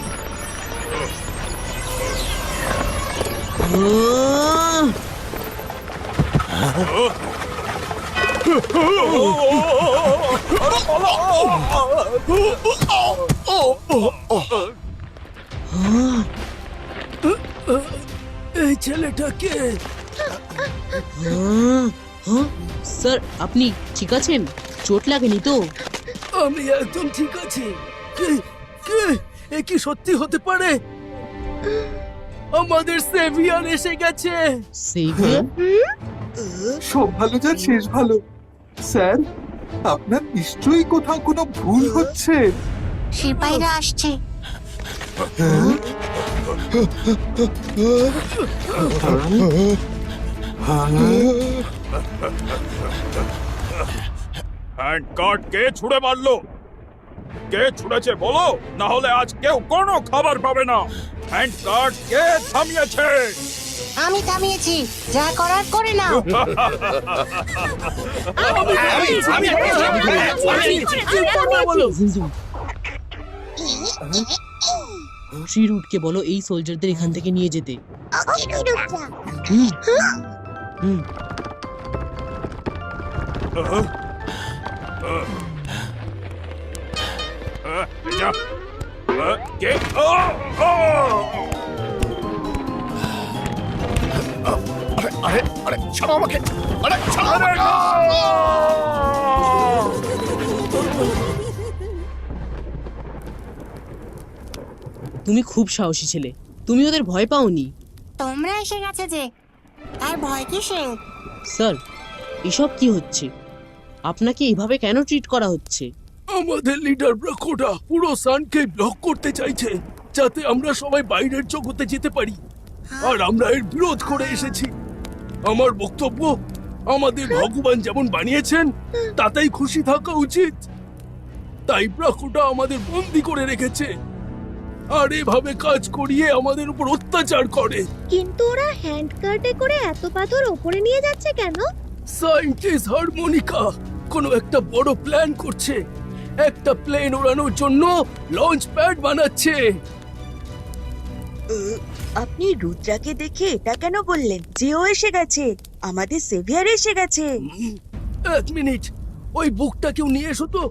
Speaker 4: এই ছেলেটাকে
Speaker 8: স্যার, আপনি ঠিক আছেন? চোট লাগেনি তো?
Speaker 4: আমি একদম ঠিক আছি। কে কে এ কি সত্যি হতে পারে? আমাদের সেভিয়ার এসে গেছে।
Speaker 8: সেভিয়ার?
Speaker 7: সব ভালো যার শেষ ভালো। স্যার, আপনার নিশ্চয়ই কোথাও কোনো ভুল হচ্ছে।
Speaker 2: সিপাহীরা আসছে।
Speaker 12: হ্যান্ড গার্ড কে ছুড়ে মারলো? কে ছুড়েছে বলো, না হলে আজ কেউ কোনো খাবার পাবে না। হ্যান্ড গার্ড কে থামিয়েছে?
Speaker 2: আমি থামিয়েছি, যা করার করে নাও।
Speaker 8: শ্রীরুটকে বলো এই সোলজারদের এখান থেকে নিয়ে যেতে। হুম হুম।
Speaker 12: যা। কে?
Speaker 11: আরে আরে ছাড়ো আমাকে, আরে ছাড়ো আমাকে।
Speaker 8: তুমি খুব সাহসী ছেলে, তুমি ওদের ভয় পাওনি?
Speaker 2: তোমরা এসে গেছে যে, আর ভয় কিসের?
Speaker 8: স্যার, এসব কি হচ্ছে? আপনাকে এইভাবে কেন ট্রিট করা হচ্ছে?
Speaker 4: আমাদের লিডার ব্রাকোটা পুরো সানকে ব্লক করতে চাইছে, যাতে আমরা সবাই বাইরের জগতে যেতে পারি। আর আমরা এর বিরোধ করে এসেছি। আমার বক্তব্য, আমাদের ভগবান যেমন বানিয়েছেন তাতেই খুশি থাকা উচিত। তাই ব্রাকোটা আমাদের বন্দি করে রেখেছে আর এভাবে কাজ করিয়ে আমাদের উপর অত্যাচার করে।
Speaker 3: কিন্তু ওরা হ্যান্ড কার্টে করে এত পাথর ওপরে নিয়ে যাচ্ছে কেন?
Speaker 4: সায়েন্টিস্ট হারমোনিকা কোনো একটা বড় প্ল্যান করছে। একটা প্লেন ওড়ানোর জন্য লঞ্চ প্যাড বানাচ্ছে।
Speaker 9: আপনি রুদ্রাকে দেখে এটা কেন বললেন যে ও এসে গেছে? আমাদের সেভিয়ার এসে গেছে।
Speaker 4: এক মিনিট, ওই বুকটা কেউ নিয়ে এসো তো।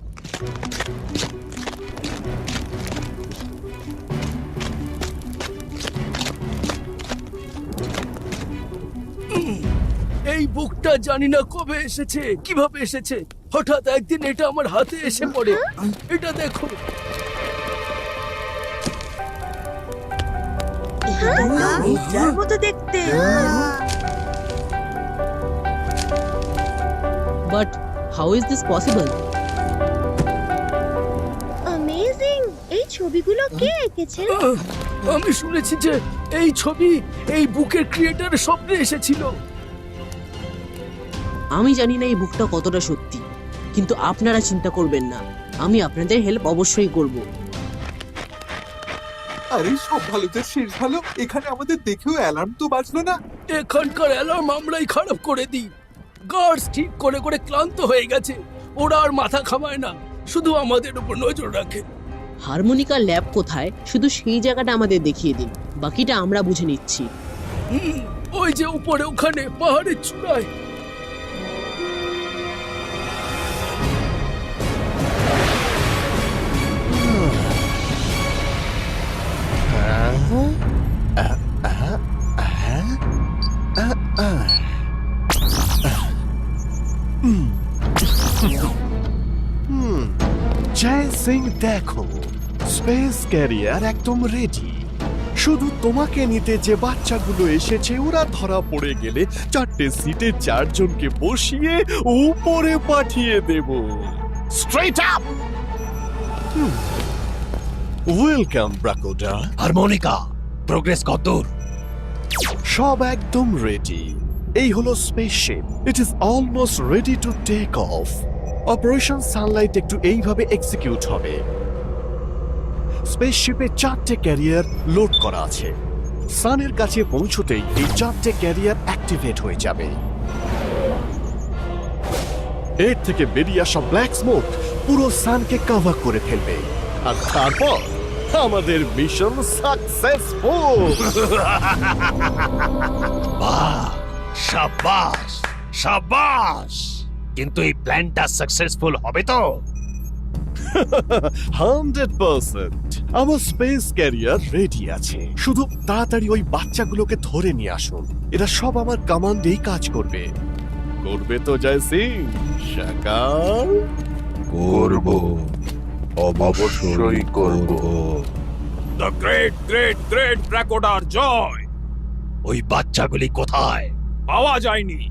Speaker 4: এই বুকটা জানি না কবে এসেছে, কিভাবে এসেছে। হঠাৎ একদিন এটা আমার হাতে এসে পড়ে। এটা দেখো।
Speaker 9: রুদ্রার মতো দেখতে।
Speaker 8: But how is this possible?
Speaker 3: Amazing! এই ছবিগুলো কে এঁকেছেন?
Speaker 4: আমি শুনেছি যে এই ছবি এই বুকের ক্রিয়েটরের স্বপ্নে এসেছিল।
Speaker 8: আমি জানি না এই বুকটা কতটা সত্যি, কিন্তু আপনারা চিন্তা করবেন না, আমি আপনাদের হেল্প অবশ্যই করব।
Speaker 7: আরে সব ভালোদের শেষ ভালো, এখানে আমাদের দেখেও অ্যালার্ম তো বাজলো না।
Speaker 4: এখানকার অ্যালার্ম আমরাই খারাপ করে দিই। গার্ডস ঠিক করে করে ক্লান্ত হয়ে গেছে, ওরা আর মাথা ঘামায় না, শুধু আমাদের উপর নজর রাখে।
Speaker 8: হারমোনিকার ল্যাব কোথায় শুধু সেই জায়গাটা আমাদের দেখিয়ে দিন, বাকিটা আমরা বুঝে নিচ্ছি।
Speaker 4: ওই যে উপরে ওখানে পাহাড়ের চূড়ায়।
Speaker 11: জয় সিং, দেখো স্পেস ক্যারিয়ার একদম রেডি। শুধু তোমাকে নিতে যে বাচ্চাগুলো এসেছে ওরা ধরা পড়ে গেলে 4টে সিটে 4 জনকে বসিয়ে উপরে পাঠিয়ে দেব। Straight up. Welcome Brakoda.
Speaker 1: Harmonica, progress কতদূর?
Speaker 11: সব একদম রেডি। এই হলো spaceship. It is almost ready to take off. Operation sunlight একটু এইভাবে এক্সিকিউট হবে। স্পেসশিপে 4টে ক্যারিয়ার লোড করা আছে। সানের কাছে পৌঁছতেই এই 4টে ক্যারিয়ার অ্যাক্টিভেট হয়ে যাবে। এর থেকে বেরিয়ে আসা ব্ল্যাক স্মোক পুরো সানকে কভার করে ফেলবে, আর তারপর আমাদের মিশন সাকসেসফুল।
Speaker 1: বাহ, শাবাশ শাবাশ। কিন্তু এই প্ল্যানটা সাকসেসফুল হবে তো?
Speaker 11: 100%। আমার স্পেস ক্যারিয়ার রেডি আছে, শুধু তাড়াতাড়ি ওই বাচ্চাগুলোকে ধরে নিয়ে আসুন। এরা সব আমার কমান্ডেই কাজ করবে। করবে তো জয় সিং? শাকাল
Speaker 5: করব, অবশ্যই করব।
Speaker 12: দ্য গ্রেট গ্রেট গ্রেট ব্র্যাকোডার জয়।
Speaker 1: ওই বাচ্চাগুলি কোথায়?
Speaker 12: পাওয়া যায়নি,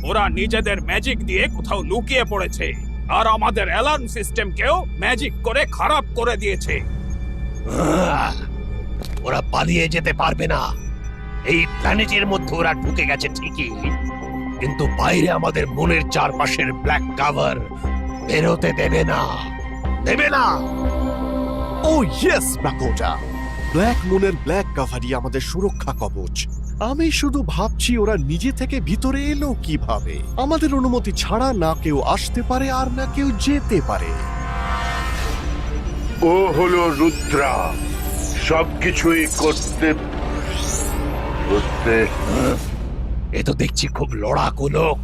Speaker 12: ওরা নিজেদের ম্যাজিক দিয়ে কোথাও লুকিয়ে পড়েছে, আর আমাদের অ্যালার্ম সিস্টেমকেও ম্যাজিক করে খারাপ করে দিয়েছে।
Speaker 1: ওরা পালিয়ে যেতে পারবে না। এই প্ল্যানেটের মধ্যে ওরা ঢুকে গেছে ঠিকই, কিন্তু বাইরে আমাদের মনের চারপাশের ব্ল্যাক কাভার বেরোতে দেবে না, দেবে না।
Speaker 11: ও ইয়েস ব্রাকোডা, ব্ল্যাক মুনের ব্ল্যাক কাভারই আমাদের সুরক্ষা কবচ। আমি শুধু ভাবছি ওরা নিজে থেকে ভিতরে এলো কিভাবে। আমাদের অনুমতি ছাড়া না কেউ আসতে পারে আর না কেউ যেতে পারে।
Speaker 5: ও হলো রুদ্রা, সবকিছুই করতে।
Speaker 1: এ তো দেখছি খুব লড়াকু লোক,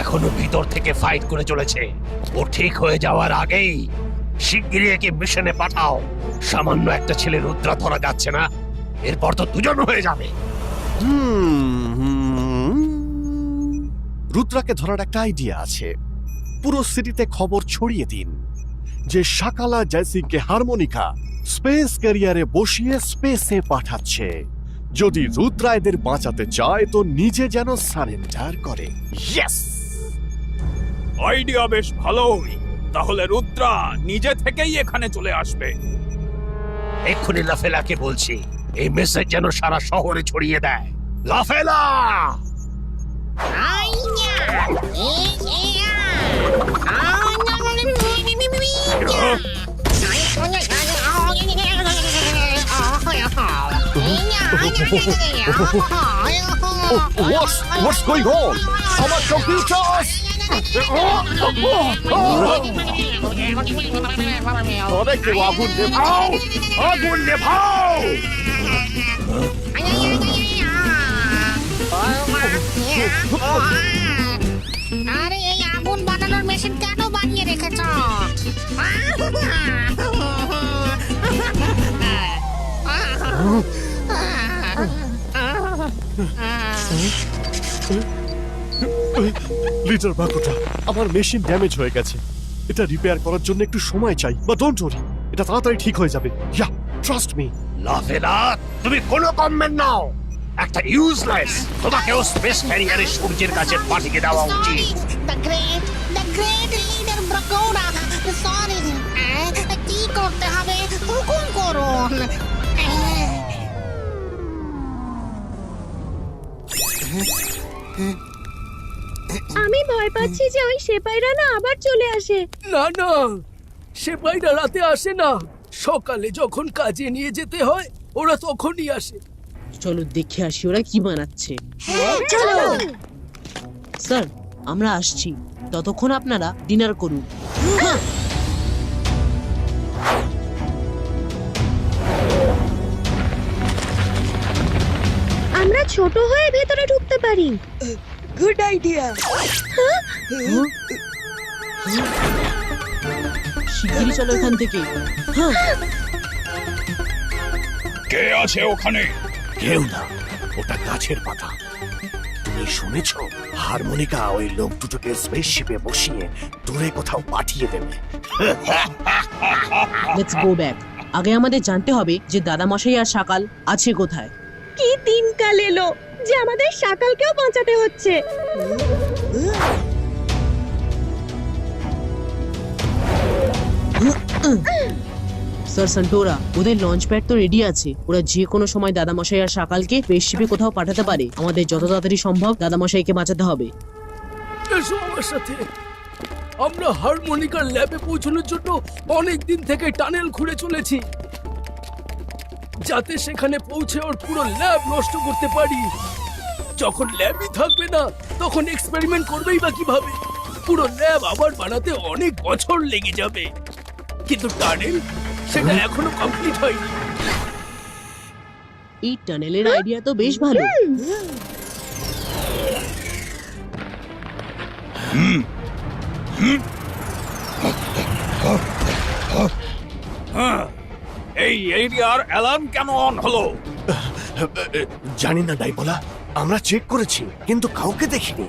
Speaker 1: এখনো ভিতর থেকে ফাইট করে চলেছে। ও ঠিক হয়ে যাওয়ার আগেই শিগগিরই একে মিশনে পাঠাও। সামান্য একটা ছেলে রুদ্রা ধরা যাচ্ছে না, এরপর তো দুজন হয়ে যাবে।
Speaker 11: রুদ্রাকে ধরার একটা আইডিয়া আছে। পুরো সিটিতে খবর ছড়িয়ে দিন যে শাকালা জয়সিংকে হারমোনিকা স্পেস ক্যারিয়ারে বসিয়ে স্পেসে পাঠাচ্ছে। যদি রুদ্রা এদের বাঁচাতে চায় তো নিজে যেন সারেন্ডার করে। ইয়েস,
Speaker 12: আইডিয়া বেশ ভালোই। তাহলে রুদ্রা নিজে থেকেই এখানে চলে আসবে।
Speaker 1: এক্ষুনি লাফেলাকে বলছি এই মেসেজ যেন সারা শহরে ছড়িয়ে দেয়। লাফেলা!
Speaker 11: What's going on? আমার কম্পিউটার! আরে কেউ আগুন নেভাও! আগুন নেভাও!
Speaker 10: আরে এই আগুন বানানোর মেশিন কেন বানিয়ে রেখেছ?
Speaker 11: লিডার বাকুটা, আমার মেশিন ড্যামেজ হয়ে গেছে। এটা রিপেয়ার করার জন্য একটু সময় চাই, বাট ডোন্ট ওয়ারি, এটা তাড়াতাড়ি ঠিক হয়ে যাবে। ইয়া, ট্রাস্ট মি।
Speaker 1: লাফেলা, তুমি কোনো কমেন্ট নাও। একটা ইউজলেস, তোমাকেও স্পেস ক্যারিয়ারে সূর্যের কাছে পাঠিয়ে দেওয়া উচিত।
Speaker 10: The great leader Brakoda, sorry. কি করতে হবে হুকুম করুন।
Speaker 3: আমি ভয় পাচ্ছি যে ওই সেপাইরা না আবার চলে আসে।
Speaker 4: না না, সেপাইরা রাতে আসে না, সকালে যখন কাজে নিয়ে যেতে হয় ওরা তখনই আসে।
Speaker 8: চলো দেখে আসি ওরা কি বানাচ্ছে।
Speaker 3: চলো।
Speaker 8: স্যার, আমরা আসছি, ততক্ষণ আপনারা ডিনার করুন।
Speaker 3: আমরা ছোট হয়ে ভেতরে ঢুকতে পারি।
Speaker 9: Good idea.
Speaker 8: শিগগিরই চলো এখান থেকে। হ্যাঁ,
Speaker 12: কে আছে ওখানে?
Speaker 11: কেউ না, ওটা গাছের পাতা। তুমি শুনেছ? হারমোনিকা ওই লোক দুটোকে স্পেসশিপে বসিয়ে দূরে কোথাও পাঠিয়ে দেবে।
Speaker 8: Let's go back. আগে আমাদের জানতে হবে যে দাদামশাই আর সকাল আছে কোথায়।
Speaker 3: কি দিনকাল এলো যে আমাদের সকালকেও বাঁচাতে হচ্ছে।
Speaker 8: স্যার সান্টোরা, ওদের লঞ্চ প্যাড তো রেডি আছে। ওরা যে কোনো সময় দাদামশাই আর সকালকে স্পেসশিপে কোথাও পাঠাতে পারে। আমাদের যত তাড়াতাড়ি সম্ভব দাদামশাইকে বাঁচাতে হবে।
Speaker 4: এসো আমার সাথে। আমরা হারমোনিকার ল্যাবে পৌঁছানোর জন্য অনেক দিন থেকে টানেল খুঁড়ে চলেছি, যাতে সেখানে পৌঁছে ওর পুরো ল্যাব নষ্ট করতে পারি। যখন ল্যাবই থাকবে না তখন এক্সপেরিমেন্ট করবেই বা কিভাবে? পুরো ল্যাব আবার বানাতে অনেক বছর লেগে যাবে, কিন্তু টানেল সেটা এখনো কমপ্লিট হয়নি।
Speaker 8: এই টানেলের আইডিয়া তো বেশ ভালো।
Speaker 12: এই এরিয়ার অ্যালার্ম কেন অন হলো?
Speaker 11: জানি না ডাইপোলা, আমরা চেক করেছি কিন্তু কাউকে দেখিনি।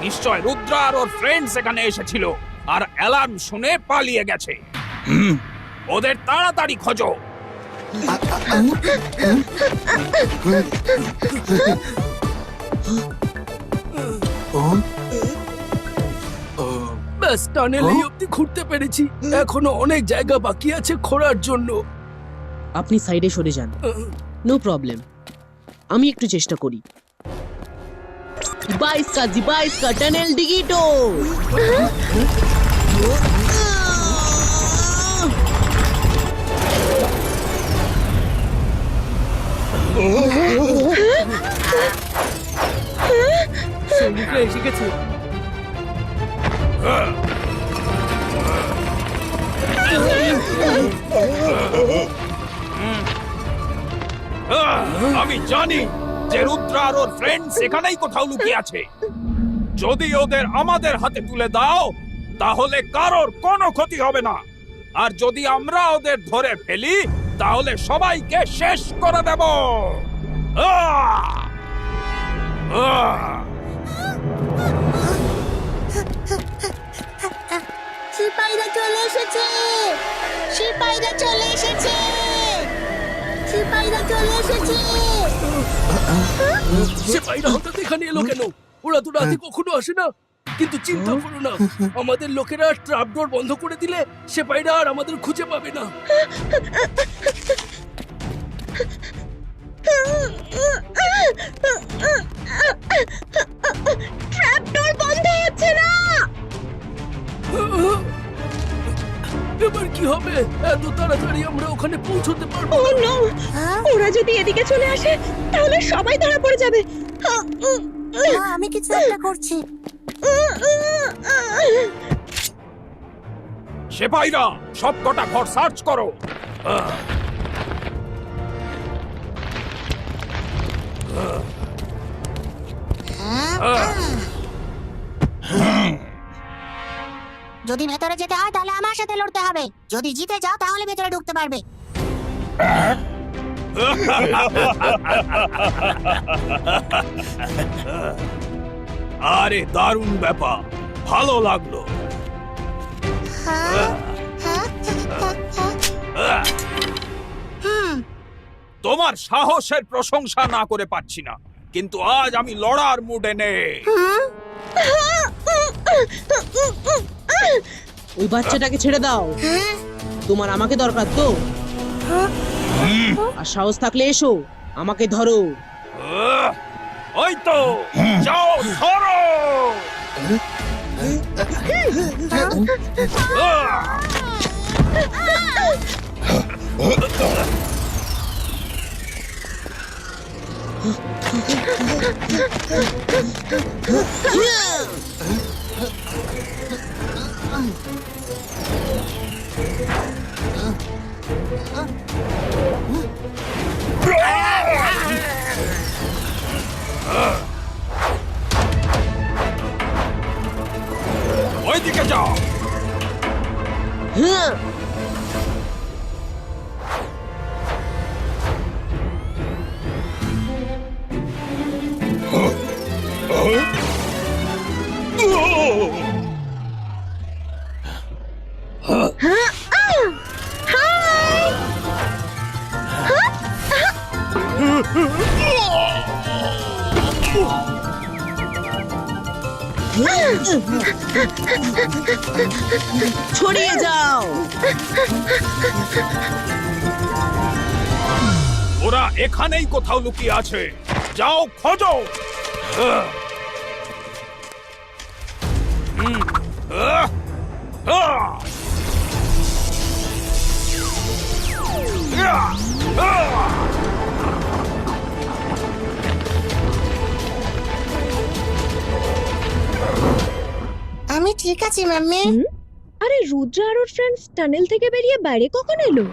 Speaker 12: নিশ্চয় রুদ্রা আর ওর ফ্রেন্ডস এখানে এসেছিল আর অ্যালার্ম শুনে পালিয়ে গেছে। ওদের তাড়াতাড়ি খোঁজো।
Speaker 4: ব্যাস, টানেলেই অব্দি ঘুরতে পেরেছি, এখনো অনেক জায়গা বাকি আছে খোঁড়ার জন্য।
Speaker 8: আপনি সাইডে সরে যান, নো প্রবলেম। আমি একটু চেষ্টা করি। 22 का टनल डिगीटो।
Speaker 4: সৈনিকরা এসে গেছে।
Speaker 12: আমি জানি যে রুদ্রা আর ওর ফ্রেন্ডস এখানেই কোথাও লুকিয়ে আছে। যদি ওদের আমাদের হাতে তুলে দাও তাহলে কারোর কোনো ক্ষতি হবে না, আর যদি আমরা ওদের ধরে ফেলি তাহলে সবাইকে শেষ করে দেব।
Speaker 10: সিপাহীরা চলে এসেছে, সিপাহীরা চলে এসেছে, সিপাহীরা চলে এসেছে।
Speaker 4: সেপাইরা হঠাৎ এখানে এলো কেন? ওরা তো রাতে কখনো আসে না। কিন্তু চিন্তা করো না, আমাদের লোকেরা ট্র্যাপডোর বন্ধ করে দিলে সেপাইরা আর আমাদের খুঁজে পাবে না।
Speaker 3: ট্র্যাপডোর বন্ধ হচ্ছে না।
Speaker 4: এবার কি হবে? এত তাড়াতাড়ি আমরা ওখানে পৌঁছতে পারবো
Speaker 3: ও
Speaker 4: না।
Speaker 3: নো, ওরা যদি এদিকে চলে আসে তাহলে সবাই ধরা পড়ে যাবে।
Speaker 10: আমি কিছু একটা করছি।
Speaker 12: সেপাইরা সব কটা ঘর সার্চ করো।
Speaker 10: যদি ভেতরে যেতে হয় তাহলে আমার সাথে লড়তে হবে। যদি জিতে যাও তাহলে ভেতরে ঢুকতে পারবে।
Speaker 12: আরে দারুণ ব্যাপার, ভালো লাগলো। তোমার সাহসের প্রশংসা না করে পাচ্ছি না, কিন্তু আজ আমি লড়ার মুডে নেই।
Speaker 8: ওই বাচ্চাটাকে ছেড়ে দাও। তোমার আমাকে দরকার তো? আর সাহস থাকলে এসো, আমাকে ধরো।
Speaker 12: ওই তো যাও ধরো ওইদিকে যাও
Speaker 8: ছড়িয়ে যাও।
Speaker 12: ওরা এখানেই কোথাও লুকিয়ে আছে, যাও খোঁজো।
Speaker 10: আমি ঠিক আছি মাম্মি।
Speaker 3: আরে রুদ্র আর ওর ফ্রেন্ডস টানেল থেকে বেরিয়ে বাইরে কখন এলো?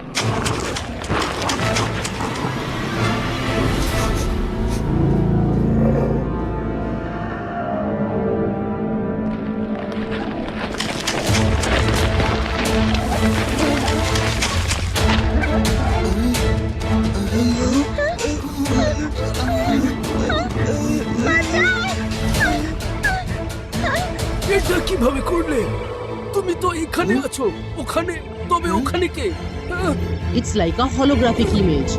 Speaker 4: এটা কিভাবে করলে? তুমি তো এখানে আছো, ওখানে, তবে ওখানে কে?
Speaker 8: It's like a holographic image.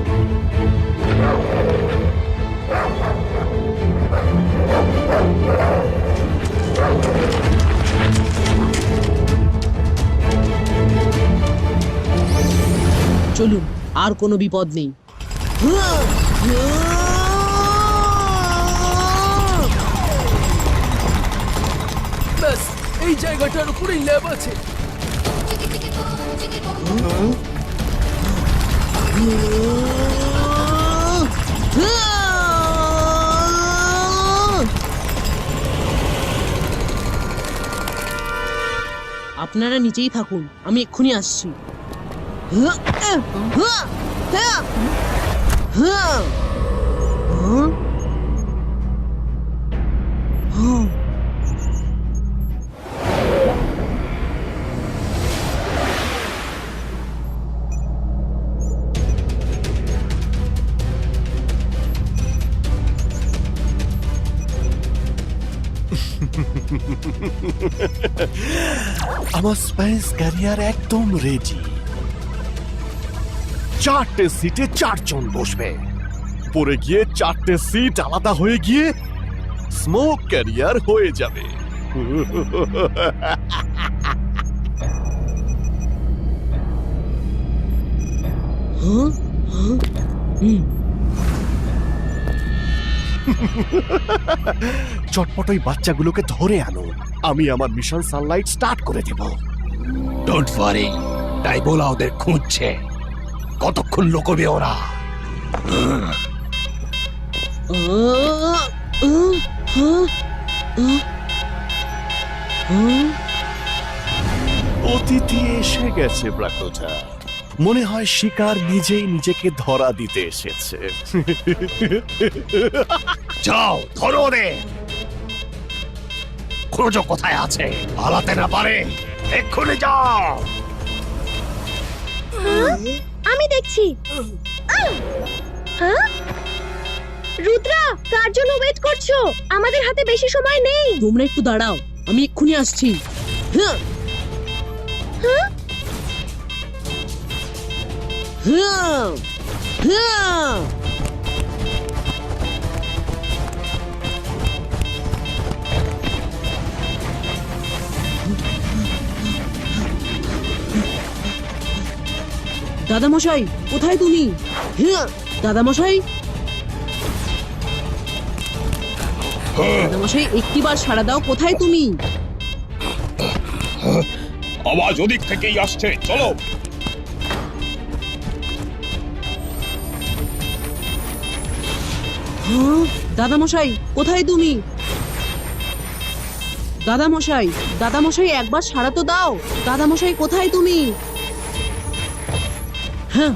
Speaker 8: চলুন, আর কোনো বিপদ নেই।
Speaker 4: ব্যাস, এই জায়গাটার উপরেই ল্যাব আছে।
Speaker 8: আপনারা নিচেই থাকুন, আমি এক্ষুনি আসছি।
Speaker 11: আমার স্পেস ক্যারিয়ার একদম রেডি। 4টে সিটে 4 জন বসবে। পরে গিয়ে 4টে সিট আলাদা হয়ে গিয়ে স্মোক ক্যারিয়ার হয়ে যাবে। চটপট ওই বাচ্চাগুলোকে ধরে আনো, আমি আমার মিশন সানলাইট স্টার্ট করে দেব।
Speaker 1: ডোন্ট ওয়ারি, তাই বলা ওদের খুঁজছে। কতক্ষণ লুকোবে ওরা?
Speaker 11: অতিথি এসে গেছে ব্রাকোটা। মনে হয় শিকার নিজেই নিজেকে ধরা দিতে এসেছে।
Speaker 1: যাও ধরো ওদের, খোঁজো কোথায় আছে। পালাতে না পারে এক্ষুনি যাও।
Speaker 3: আমি দেখছি। হ্যাঁ রুদ্রা, কার জন্য ওয়েট করছো? আমাদের হাতে বেশি সময় নেই।
Speaker 8: তোমরা একটু দাঁড়াও, আমি এক্ষুনি আসছি। দাদামশাই, কোথায় তুমি? দাদামশাই, দাদামশাই একটিবার সাড়া দাও, কোথায় তুমি?
Speaker 12: আওয়াজ ওদিক থেকেই আসছে, চলো।
Speaker 8: দাদামশাই কোথায় তুমি? দাদামশাই, দাদামশাই একবার সাড়া তো দাও। দাদামশাই কোথায় তুমি? হ্যাঁ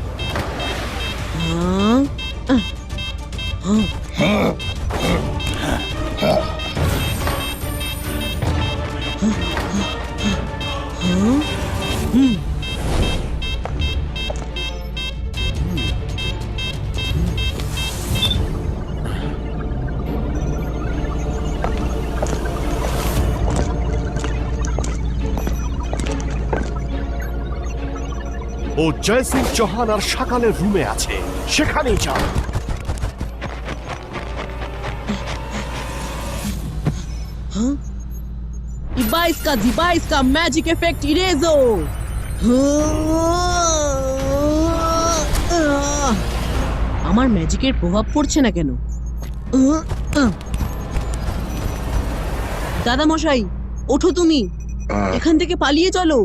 Speaker 11: ও জয় সিং চৌহান আর সকালের রুমে আছে, সেখানেই যাও।
Speaker 8: দিবা ইসকা ম্যাজিক এফেক্ট ইরেজো। আমার ম্যাজিকের প্রভাব পড়ছে না কেন? দাদামশাই ওঠো, তুমি এখান থেকে পালিয়ে চলো।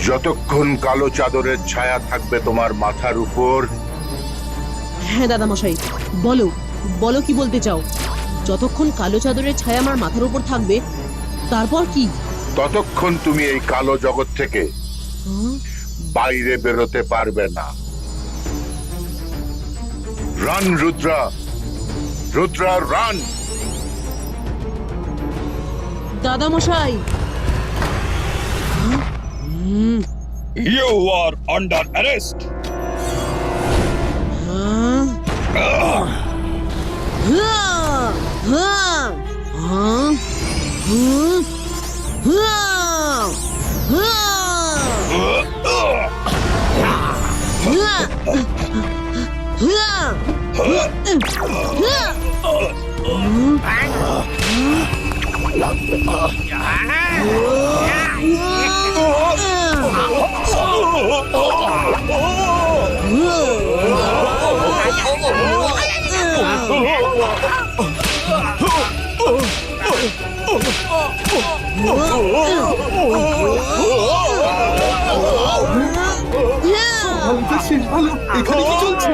Speaker 5: যতক্ষণ কালো চাদরের ছায়া থাকবে তোমার মাথার উপর।
Speaker 8: হ্যাঁ দাদামশাই, বলো বলো কি বলতে চাও? যতক্ষণ কালো চাদরের ছায়া আমার মাথার উপর থাকবে, তারপর কি?
Speaker 5: ততক্ষণ তুমি এই কালো জগৎ থেকে বাইরে বেরোতে পারবে না। Run Rudra, Rudra run.
Speaker 8: দাদামশাই,
Speaker 12: ইউ আর আন্ডার অ্যারেস্ট।
Speaker 7: শেষ ভালো, এখানে কি চলছে?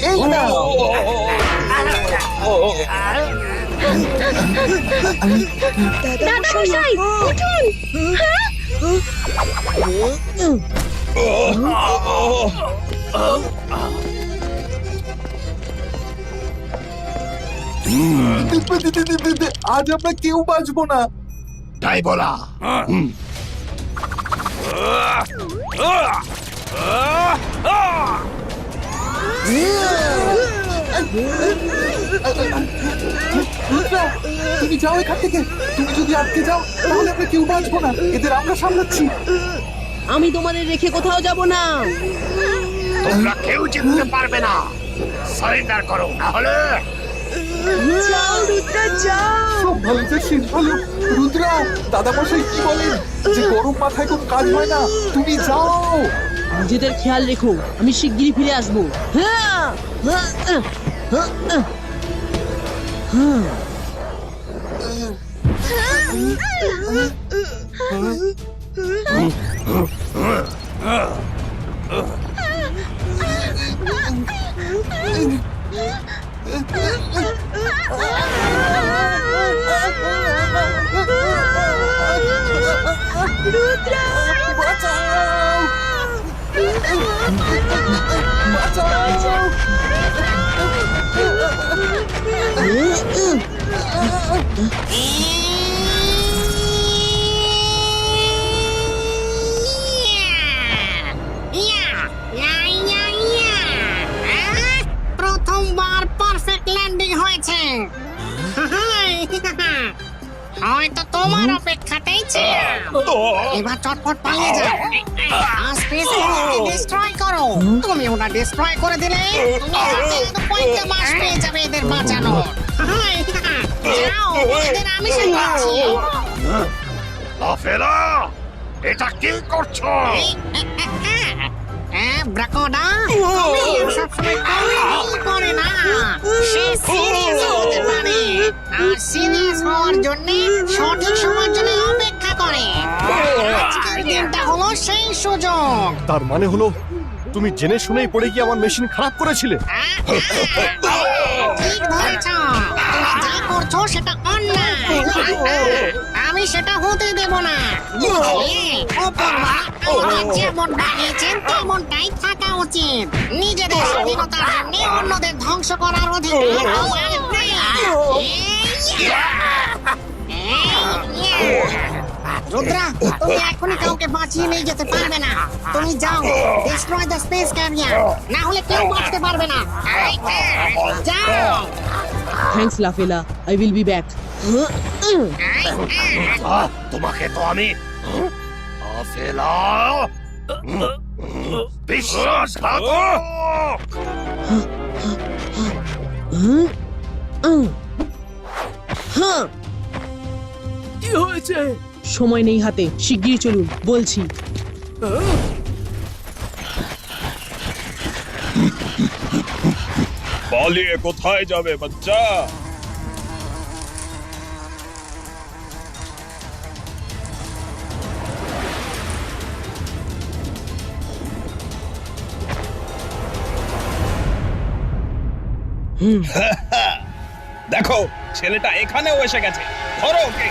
Speaker 7: এই না,
Speaker 3: দাদামশাই উঠুন।
Speaker 7: আজ আমরা কেউ বাঁচবো না।
Speaker 6: তাই বলা।
Speaker 7: তুমি যাও এখান থেকে। তুমি যদি আটকে যাও তাহলে আমরা কেউ বাঁচবো না। এদের আমরা সামলাচ্ছি।
Speaker 8: আমি তোমাদের রেখে কোথাও যাব না।
Speaker 6: তোমরা কেউ জিততে পারবে না। সারেন্ডার করো, না হলে
Speaker 9: যাও রুদ্রা, যাও।
Speaker 7: সব ভালো যে শেষ ভালো। রুদ্রা, দাদামশাই কি বলেন যে গরম মাথায় কোনো কাজ হয় না। তুমি যাও।
Speaker 8: নিজেদের খেয়াল রেখো, আমি শিগগিরই ফিরে আসবো।
Speaker 9: রুদ্রা,
Speaker 7: বাঁচাও, বাঁচাও।
Speaker 10: প্রথমবার পারফেক্ট ল্যান্ডিং হয়েছে। হয়তো তোমার অপেক্ষাতেই ছিলাম। এবার চটপট পালিয়ে যাও। ডিস্ট্রয় করো। তুমি ওটা ডিস্ট্রয় করে দিলে কয়েকটা মাস পেয়ে যাবে এদের বাঁচানো। যাও, এদের আমি সামলাচ্ছি।
Speaker 1: লাফেলা, এটা কি করছো?
Speaker 10: ব্রাকোডা সবসময় কমেডি করে না, সে সিরিয়াস হতে পারে, আর সিরিয়াস হওয়ার জন্য সঠিক সময়ের জন্য অপেক্ষা করে। আজকের দিনটা হলো সেই সুযোগ।
Speaker 11: তার মানে হলো তুমি জেনে শুনেই পড়ে গিয়ে আমার মেশিন খারাপ করেছিলে?
Speaker 10: ঠিক ধরেছ, তুমি যা করছো সেটা অন্যায়। আমি সেটা হতে দেব না। যেমন বানিয়েছেন তেমনটাই থাকা উচিত। নিজেদের স্বাধীনতার জন্য অন্যদের ধ্বংস করার অধিকার আমার নেই। রুদ্রা, তুমি এখনই কাউকে বাঁচিয়ে নিয়ে যেতে পারবে না। তুমি যাও, ডিস্ট্রয় দ্য স্পেস ক্যারিয়ার, না হলে কেউ বাঁচতে পারবে না। যাও।
Speaker 8: Thanks Lafela, I will be back.
Speaker 1: তোমাকে তো আমি লাফেলা বিশ্বাসঘাতক!
Speaker 4: কি হয়েছে?
Speaker 8: সময় নেই হাতে, শিগগিরই চলুন বলছি।
Speaker 12: পালিয়ে কোথায় যাবে বাচ্চা? দেখো, ছেলেটা এখানেও এসে গেছে। ধরো ওকে।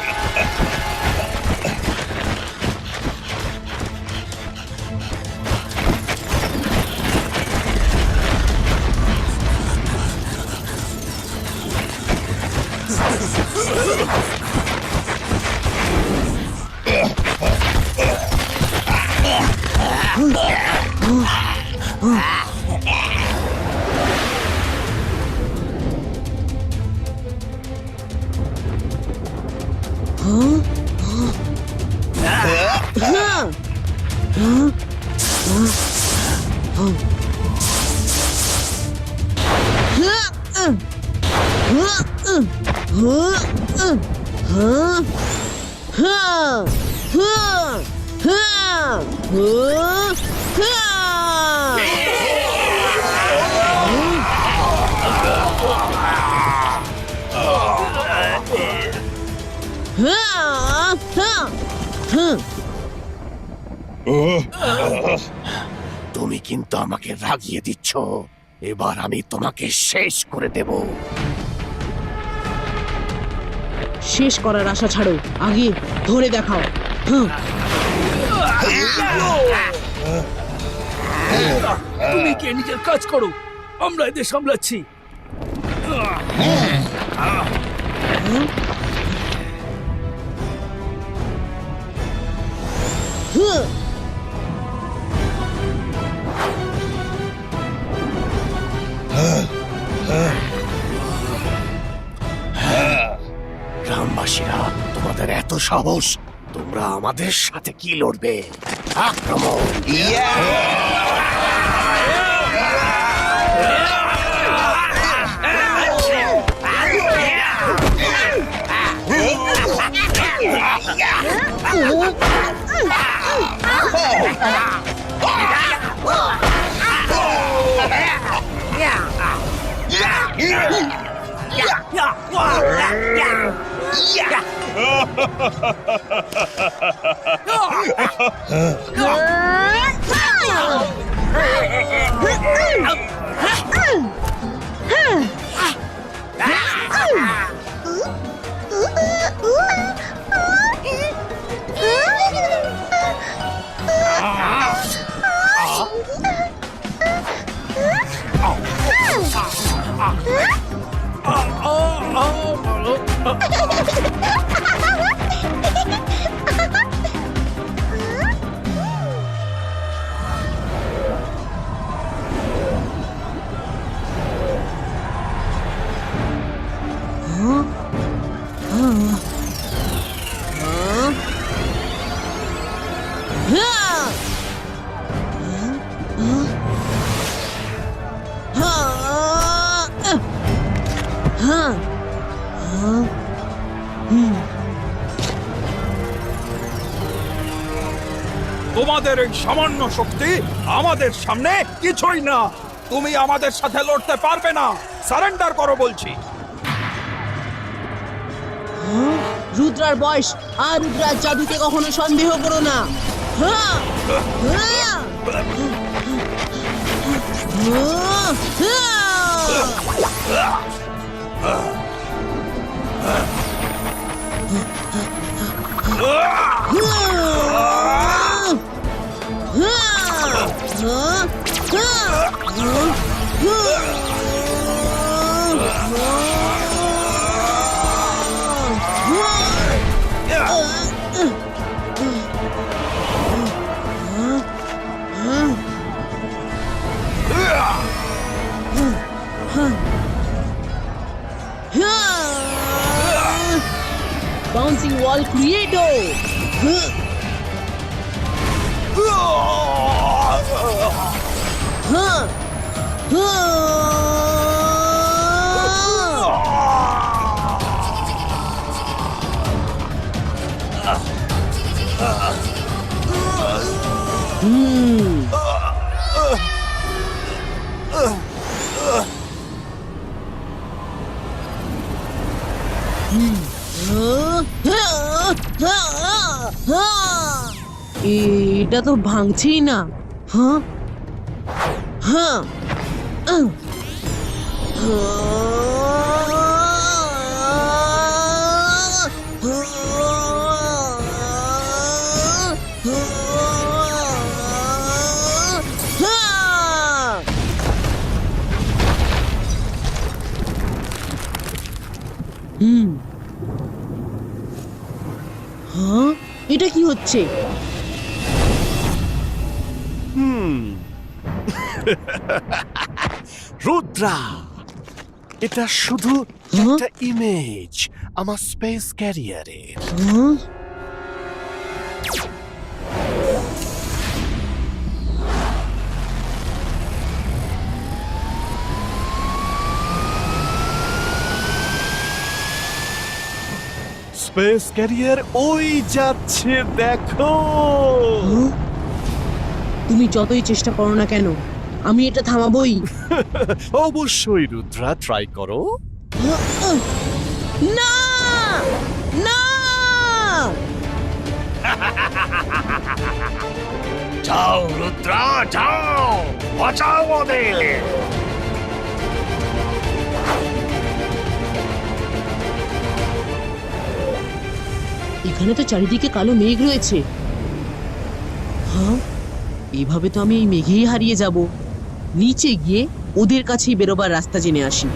Speaker 1: তুমি কিন্তু আমাকে রাগিয়ে দিচ্ছ। এবার আমি তোমাকে শেষ করে দেব।
Speaker 8: শেষ করার আশা ছাড়ো, আগে ধরে দেখাও।
Speaker 4: তুমি কে নিজের কাজ করো, আমরা এদের সামলাচ্ছি।
Speaker 1: গ্রামবাসীরা, তোমাদের এত সাহস, তোমরা আমাদের সাথে কি লড়বে? আক্রমণ!
Speaker 12: তোমাদের এই সামান্য শক্তি আমাদের সামনে কিছুই না। তুমি আমাদের সাথে লড়তে পারবে না। সারেন্ডার করো বলছি।
Speaker 8: রুদ্রার বয়স আর রুদ্রার জাদুকে কখনো সন্দেহ করো না। হ্যাঁ, হ্যাঁ, Bouncing wall creator. এটা তো ভাঙছেই না। হ্যাঁ, হ্যাঁ, হ্যাঁ, এটা কি হচ্ছে?
Speaker 11: রুদ্রা, এটা শুধু একটা ইমেজ আমার স্পেস ক্যারিয়ারের। স্পেস ক্যারিয়ার ওই যাচ্ছে, দেখো।
Speaker 8: তুমি যতই চেষ্টা করো না কেন, আমি এটা থামাবই।
Speaker 11: অবশ্যই রুদ্রা, ট্রাই করো।
Speaker 8: না, না,
Speaker 1: যাও রুদ্রা, যাও, বাঁচাও ওদের।
Speaker 8: এখানে তো চারিদিকে কালো মেঘ রয়েছে। হ্যাঁ, এইভাবে তো আমি এই মেঘেই হারিয়ে যাব। নিচে গিয়ে ওদের কাছেই বেরোবার রাস্তা জেনে আসি।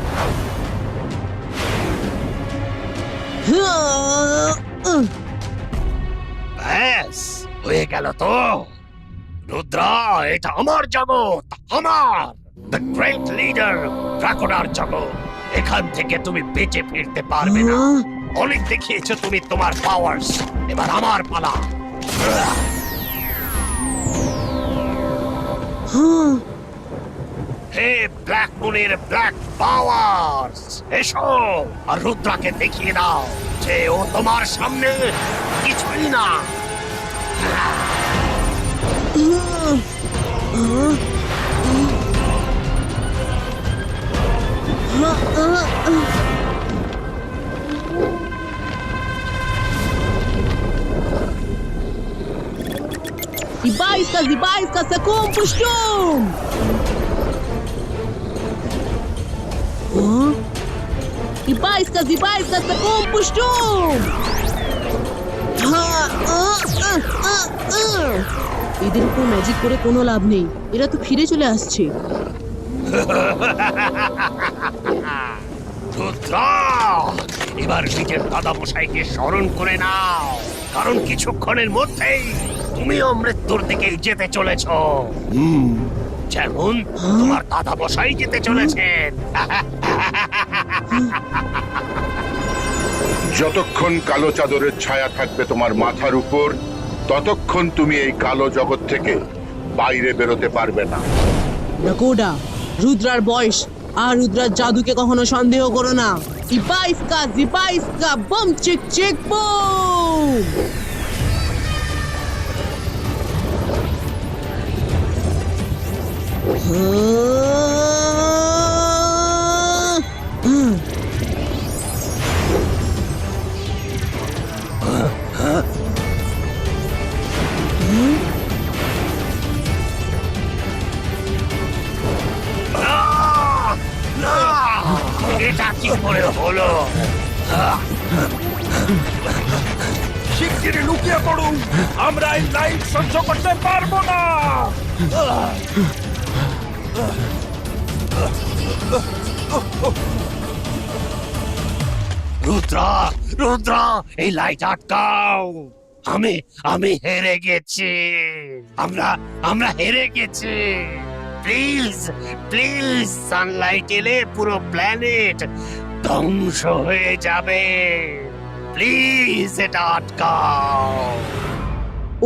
Speaker 1: ব্যাস হয়ে গেল তো। রুদ্রা, এটা আমার জগৎ, আমার দ্য গ্রেট লিডার ড্রাকোনার জগৎ। এখান থেকে তুমি বেঁচে ফিরতে পারবে না। অনেক দেখিয়েছো তুমি তোমার পাওয়ার্স, এবার আমার পালা। হে ব্ল্যাক মুনের ব্ল্যাক পাওয়ার্স, এসো আর রুদ্রাকে দেখিয়ে দাও যে ও তোমার সামনে কিছুই না।
Speaker 8: Ibaiskas, Ibaiskas, acum puștum! Ibaiskas, Ibaiskas, acum puștum! এদের উপর ম্যাজিক করে কোনো লাভ নেই, এরা তো ফিরে চলে আসছে।
Speaker 1: রুদ্রা, এবার নিজের দাদা মশাইকে স্মরণ করে নাও, কারণ কিছুক্ষণের মধ্যেই তুমিও মৃত্যুর দিকে যেতে চলেছ, যেমন তোমার দাদা মশাই যেতে চলেছেন।
Speaker 5: যতক্ষণ কালো চাদরের ছায়া থাকবে তোমার মাথার উপর, ততক্ষণ তুমি এই কালো জগৎ থেকে বাইরে বেরোতে পারবে না।
Speaker 8: নাকোডা, রুদ্রার বয়স আর রুদ্রার জাদুকে কখনো সন্দেহ করো না। ইবাইস্কা, জিবাইস্কা, বম চিক চিক বুম!
Speaker 1: হলো।
Speaker 12: শিগগিরই লুকিয়ে পড়ুন, আমরা এই লাইট সহ্য করতে পারবো না।
Speaker 1: রুদ্রা, রুদ্রা, এই লাইট আটকাও। আমি হেরে গেছি। আমরা হেরে গেছি। প্লিজ প্লিজ, সানলাইট এলে পুরো প্ল্যানেট ধ্বংস হয়ে যাবে। প্লিজ এটা আটকাও।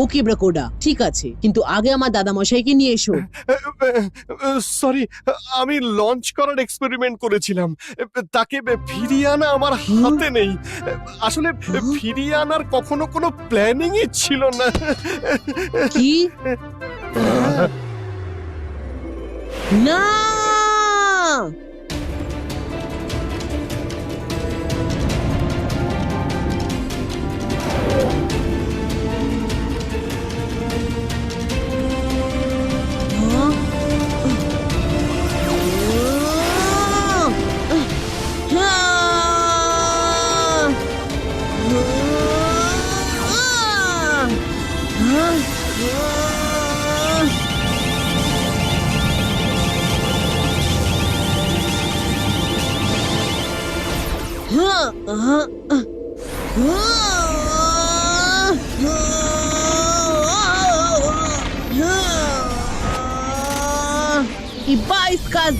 Speaker 8: ওকে ব্রাকোডা, ঠিক আছে, কিন্তু আগে আমার দাদামশাইকে নিয়ে এসো।
Speaker 11: সরি, আমি লঞ্চ করার এক্সপেরিমেন্ট করেছিলাম। তাকে ফিরিয়ে আনা আমার হাতে নেই। আসলে ফিরিয়ে আনার কখনো কোনো প্ল্যানিংই ছিল না।
Speaker 8: কি? না!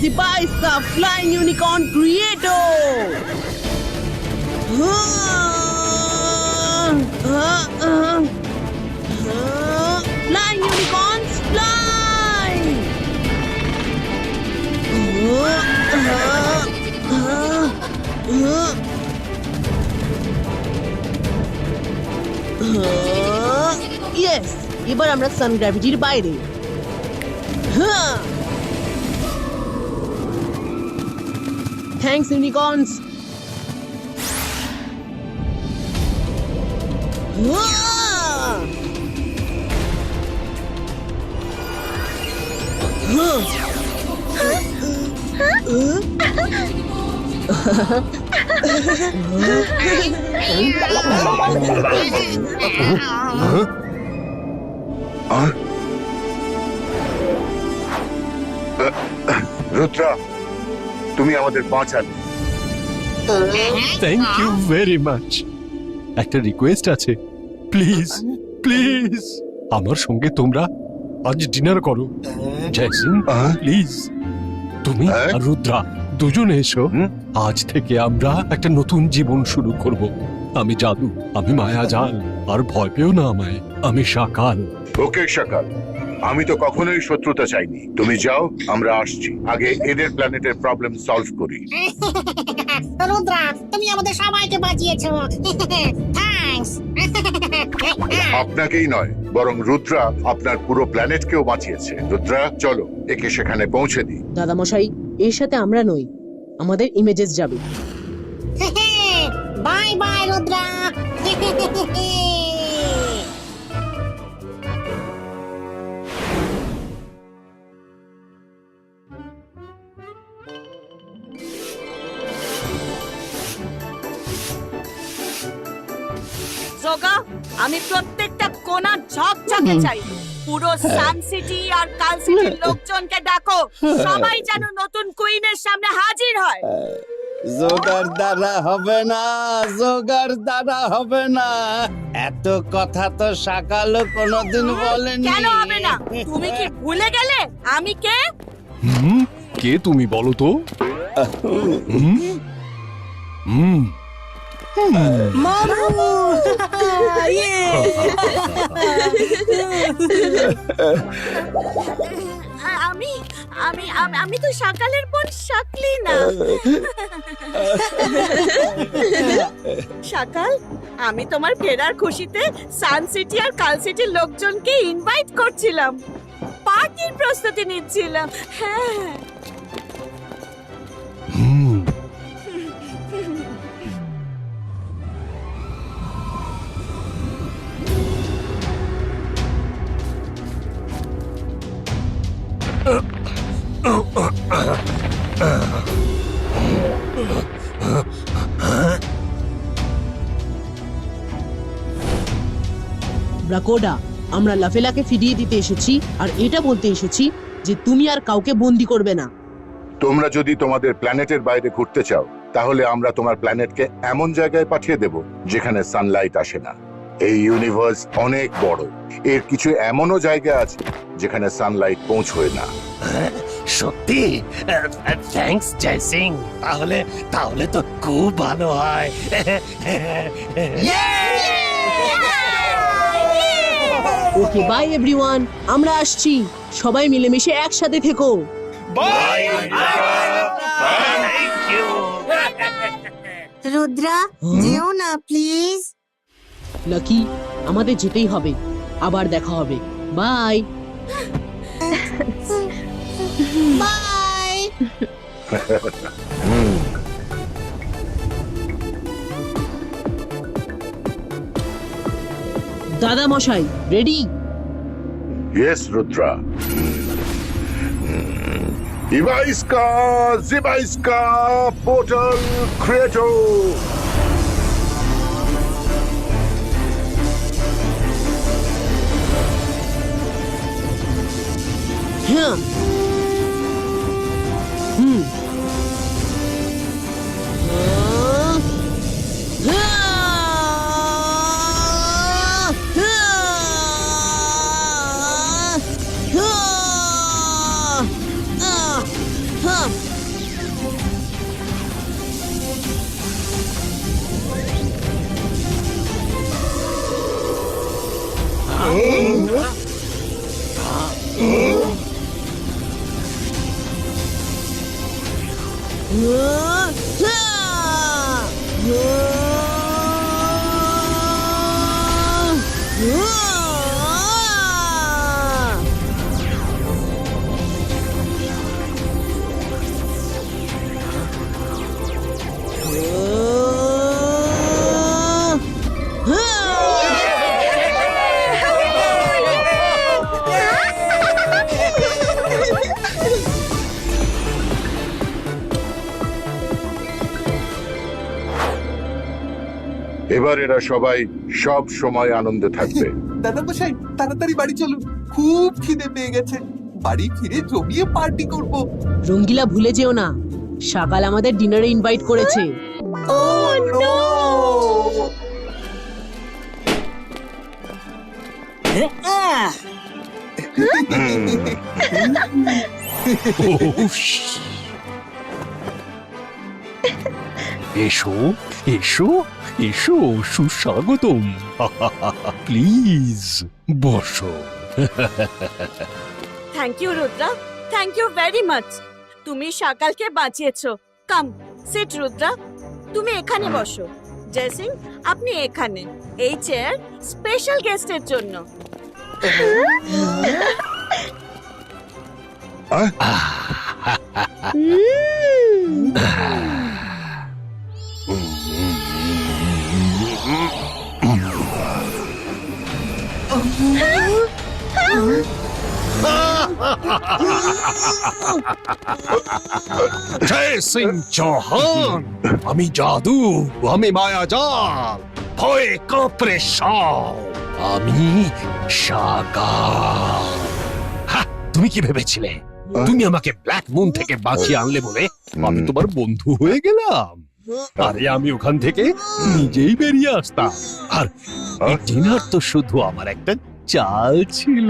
Speaker 8: Ibaiska, Flying Unicorn Creator! Flying Unicorns, fly! Yes, এবার আমরা সান গ্র্যাভিটির বাইরে। Thanks, unicorns.
Speaker 5: রুদ্রা, তুমি আমাদের বাঁচালে।
Speaker 11: Thank you very much. একটা রিকোয়েস্ট আছে, প্লিজ প্লিজ আমার সঙ্গে তোমরা আজ ডিনার করো। জয়সিং, প্লিজ তুমি আর রুদ্রা দুজনে এসো। আজ থেকে আমরা একটা নতুন জীবন শুরু করব। আমি জাদু, আমি মায়াজাল, আর ভয় পেও না আমায়। আমি শাকাল।
Speaker 5: ওকে শাকাল, আমি তো কখনোই শত্রুতা চাইনি। তুমি যাও, আমরা আসছি। আগে এদের প্ল্যানেটের প্রবলেম সলভ করি।
Speaker 10: রুদ্রা, তুমি আমাদের সবাইকে বাঁচিয়েছো। থ্যাঙ্কস।
Speaker 5: আপনাকেই নয়, বরং রুদ্রা আপনার পুরো প্ল্যানেটকেও বাঁচিয়েছে। রুদ্রা, চলো একে সেখানে পৌঁছে দিই।
Speaker 8: দাদামশাই, এর সাথে আমরা নই, আমাদের ইমেজেস যাবে।
Speaker 10: Bye bye Rudra.
Speaker 2: জোগা, আমি প্রত্যেকটা কোণা ঝকঝকে চাই। পুরো সান সিটি আর কাল সিটির লোকজনকে ডাকো, সবাই যেন নতুন কুইনের সামনে হাজির হয়।
Speaker 6: জোগাড় দ্বারা হবে না, জোগাড় দ্বারা হবে না। এত কথা তো সকালও কোনোদিন বলেনি।
Speaker 2: কেন হবে না? তুমি কি ভুলে গেলে আমি কে?
Speaker 11: কে তুমি বলো তো?
Speaker 2: মামু! আমি আমি আমি তো সকালের বোন শাকলি না। সকাল, আমি তোমার ফেরার খুশিতে সান সিটি আর কাল সিটির লোকজনকে ইনভাইট করছিলাম, পার্টির প্রস্তুতি নিচ্ছিলাম। হ্যাঁ,
Speaker 8: ব্রাকোডা, আমরা লাফেলাকে ফিরিয়ে দিতে এসেছি আর এটা বলতে এসেছি যে তুমি আর কাউকে বন্দি করবে না।
Speaker 5: তোমরা যদি তোমাদের প্ল্যানেটের বাইরে ঘুরতে চাও তাহলে আমরা তোমার প্ল্যানেটকে এমন জায়গায় পাঠিয়ে দেব যেখানে সানলাইট আসে না। এই ইউনিভার্স অনেক বড়, এর কিছু এমনও জায়গা আছে যেখানে সানলাইট পৌঁছয় না।
Speaker 1: সত্যি? থ্যাঙ্কস জয় সিং। তাহলে তাহলে তো খুব ভালো হয়।
Speaker 8: ওকে বাই এভরিওয়ান, আমরা আসছি। সবাই মিলেমিশে একসাথে থেকো।
Speaker 2: রুদ্রা, যেও না প্লিজ।
Speaker 8: লাকি, আমাদের যেতেই হবে। আবার দেখা হবে। বাই।
Speaker 2: বাই।
Speaker 8: দাদা মশাই রেডি?
Speaker 5: ইয়েস রুদ্রা। ইভাইস্কা জিভাইস্কা পোর্টাল ক্রিয়েটো।
Speaker 8: হ্যাঁ।
Speaker 5: এবার এরা সবাই সব সময় আনন্দে থাকবে।
Speaker 7: দাদামশাই তাড়াতাড়ি বাড়ি চলুন, খুব খিদে পেয়ে গেছে। বাড়ি ফিরে জমিয়ে পার্টি করব।
Speaker 8: রঙ্গিলা ভুলে যেও না, সকাল আমাদের ডিনারে ইনভাইট করেছে।
Speaker 1: এসো এসো এসো, সুস্বাগতম। প্লিজ বসো।
Speaker 2: Thank you Rudra, thank you very much. তুমি সকালকে বাঁচিয়েছো। কাম সিট রুদ্রা, তুমি এখানে বসো। জয় সিং, আপনি এখানে। এই চেয়ার স্পেশাল গেস্টের জন্য।
Speaker 1: জয় সিং চৌহান, আমি জাদু, আমি মায়াজাল, ভয়ে কাঁপড়ে সব, আমি সাকার। হ্যাঁ, তুমি কি ভেবেছিলে তুমি আমাকে ব্ল্যাক মুন থেকে বাঁচিয়ে আনলে বলে আমি তোমার বন্ধু হয়ে গেলাম? আরে আমি ওখান থেকে নিজেই বেরিয়ে আসতাম। আর ডিনার তো শুধু আমার একটা চাল ছিল।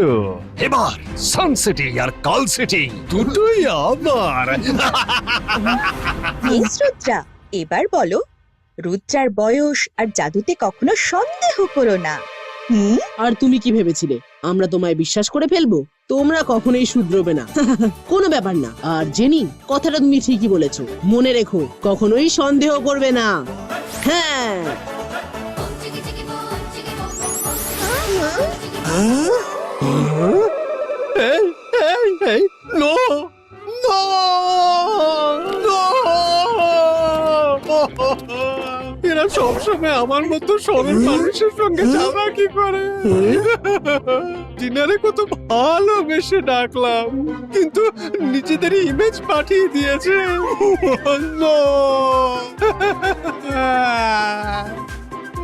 Speaker 1: এবার সানসিটি আর কালসিটি দুটোই আমার।
Speaker 3: মিস রুদ্রা, এবার বলো, রুদ্রার বয়স আর জাদুতে কখনো সন্দেহ করো না।
Speaker 8: আর তুমি কি ভেবেছিলে আমরা তোমায় বিশ্বাস করে ফেলবো? তোমরা কখনোই শুধরোবে না। কোনো ব্যাপার না। আর জেনি, কথাটা তুমি ঠিকই বলেছো। মনে রেখো, কখনোই সন্দেহ করবে না। হ্যাঁ।
Speaker 1: নো নো নো, এরা সবসময় আমার মতো সরল মানুষের সঙ্গে যাবা কি করে? ডিনারে কত ভালোবেসে ডাকলাম, কিন্তু নিজেদের ইমেজ পাঠিয়ে দিয়েছে।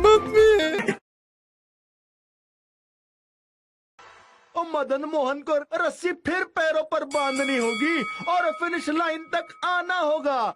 Speaker 1: মাম্মি
Speaker 11: मदन मोहन को रस्सी फिर पैरों पर बांधनी होगी और फिनिश लाइन तक आना होगा।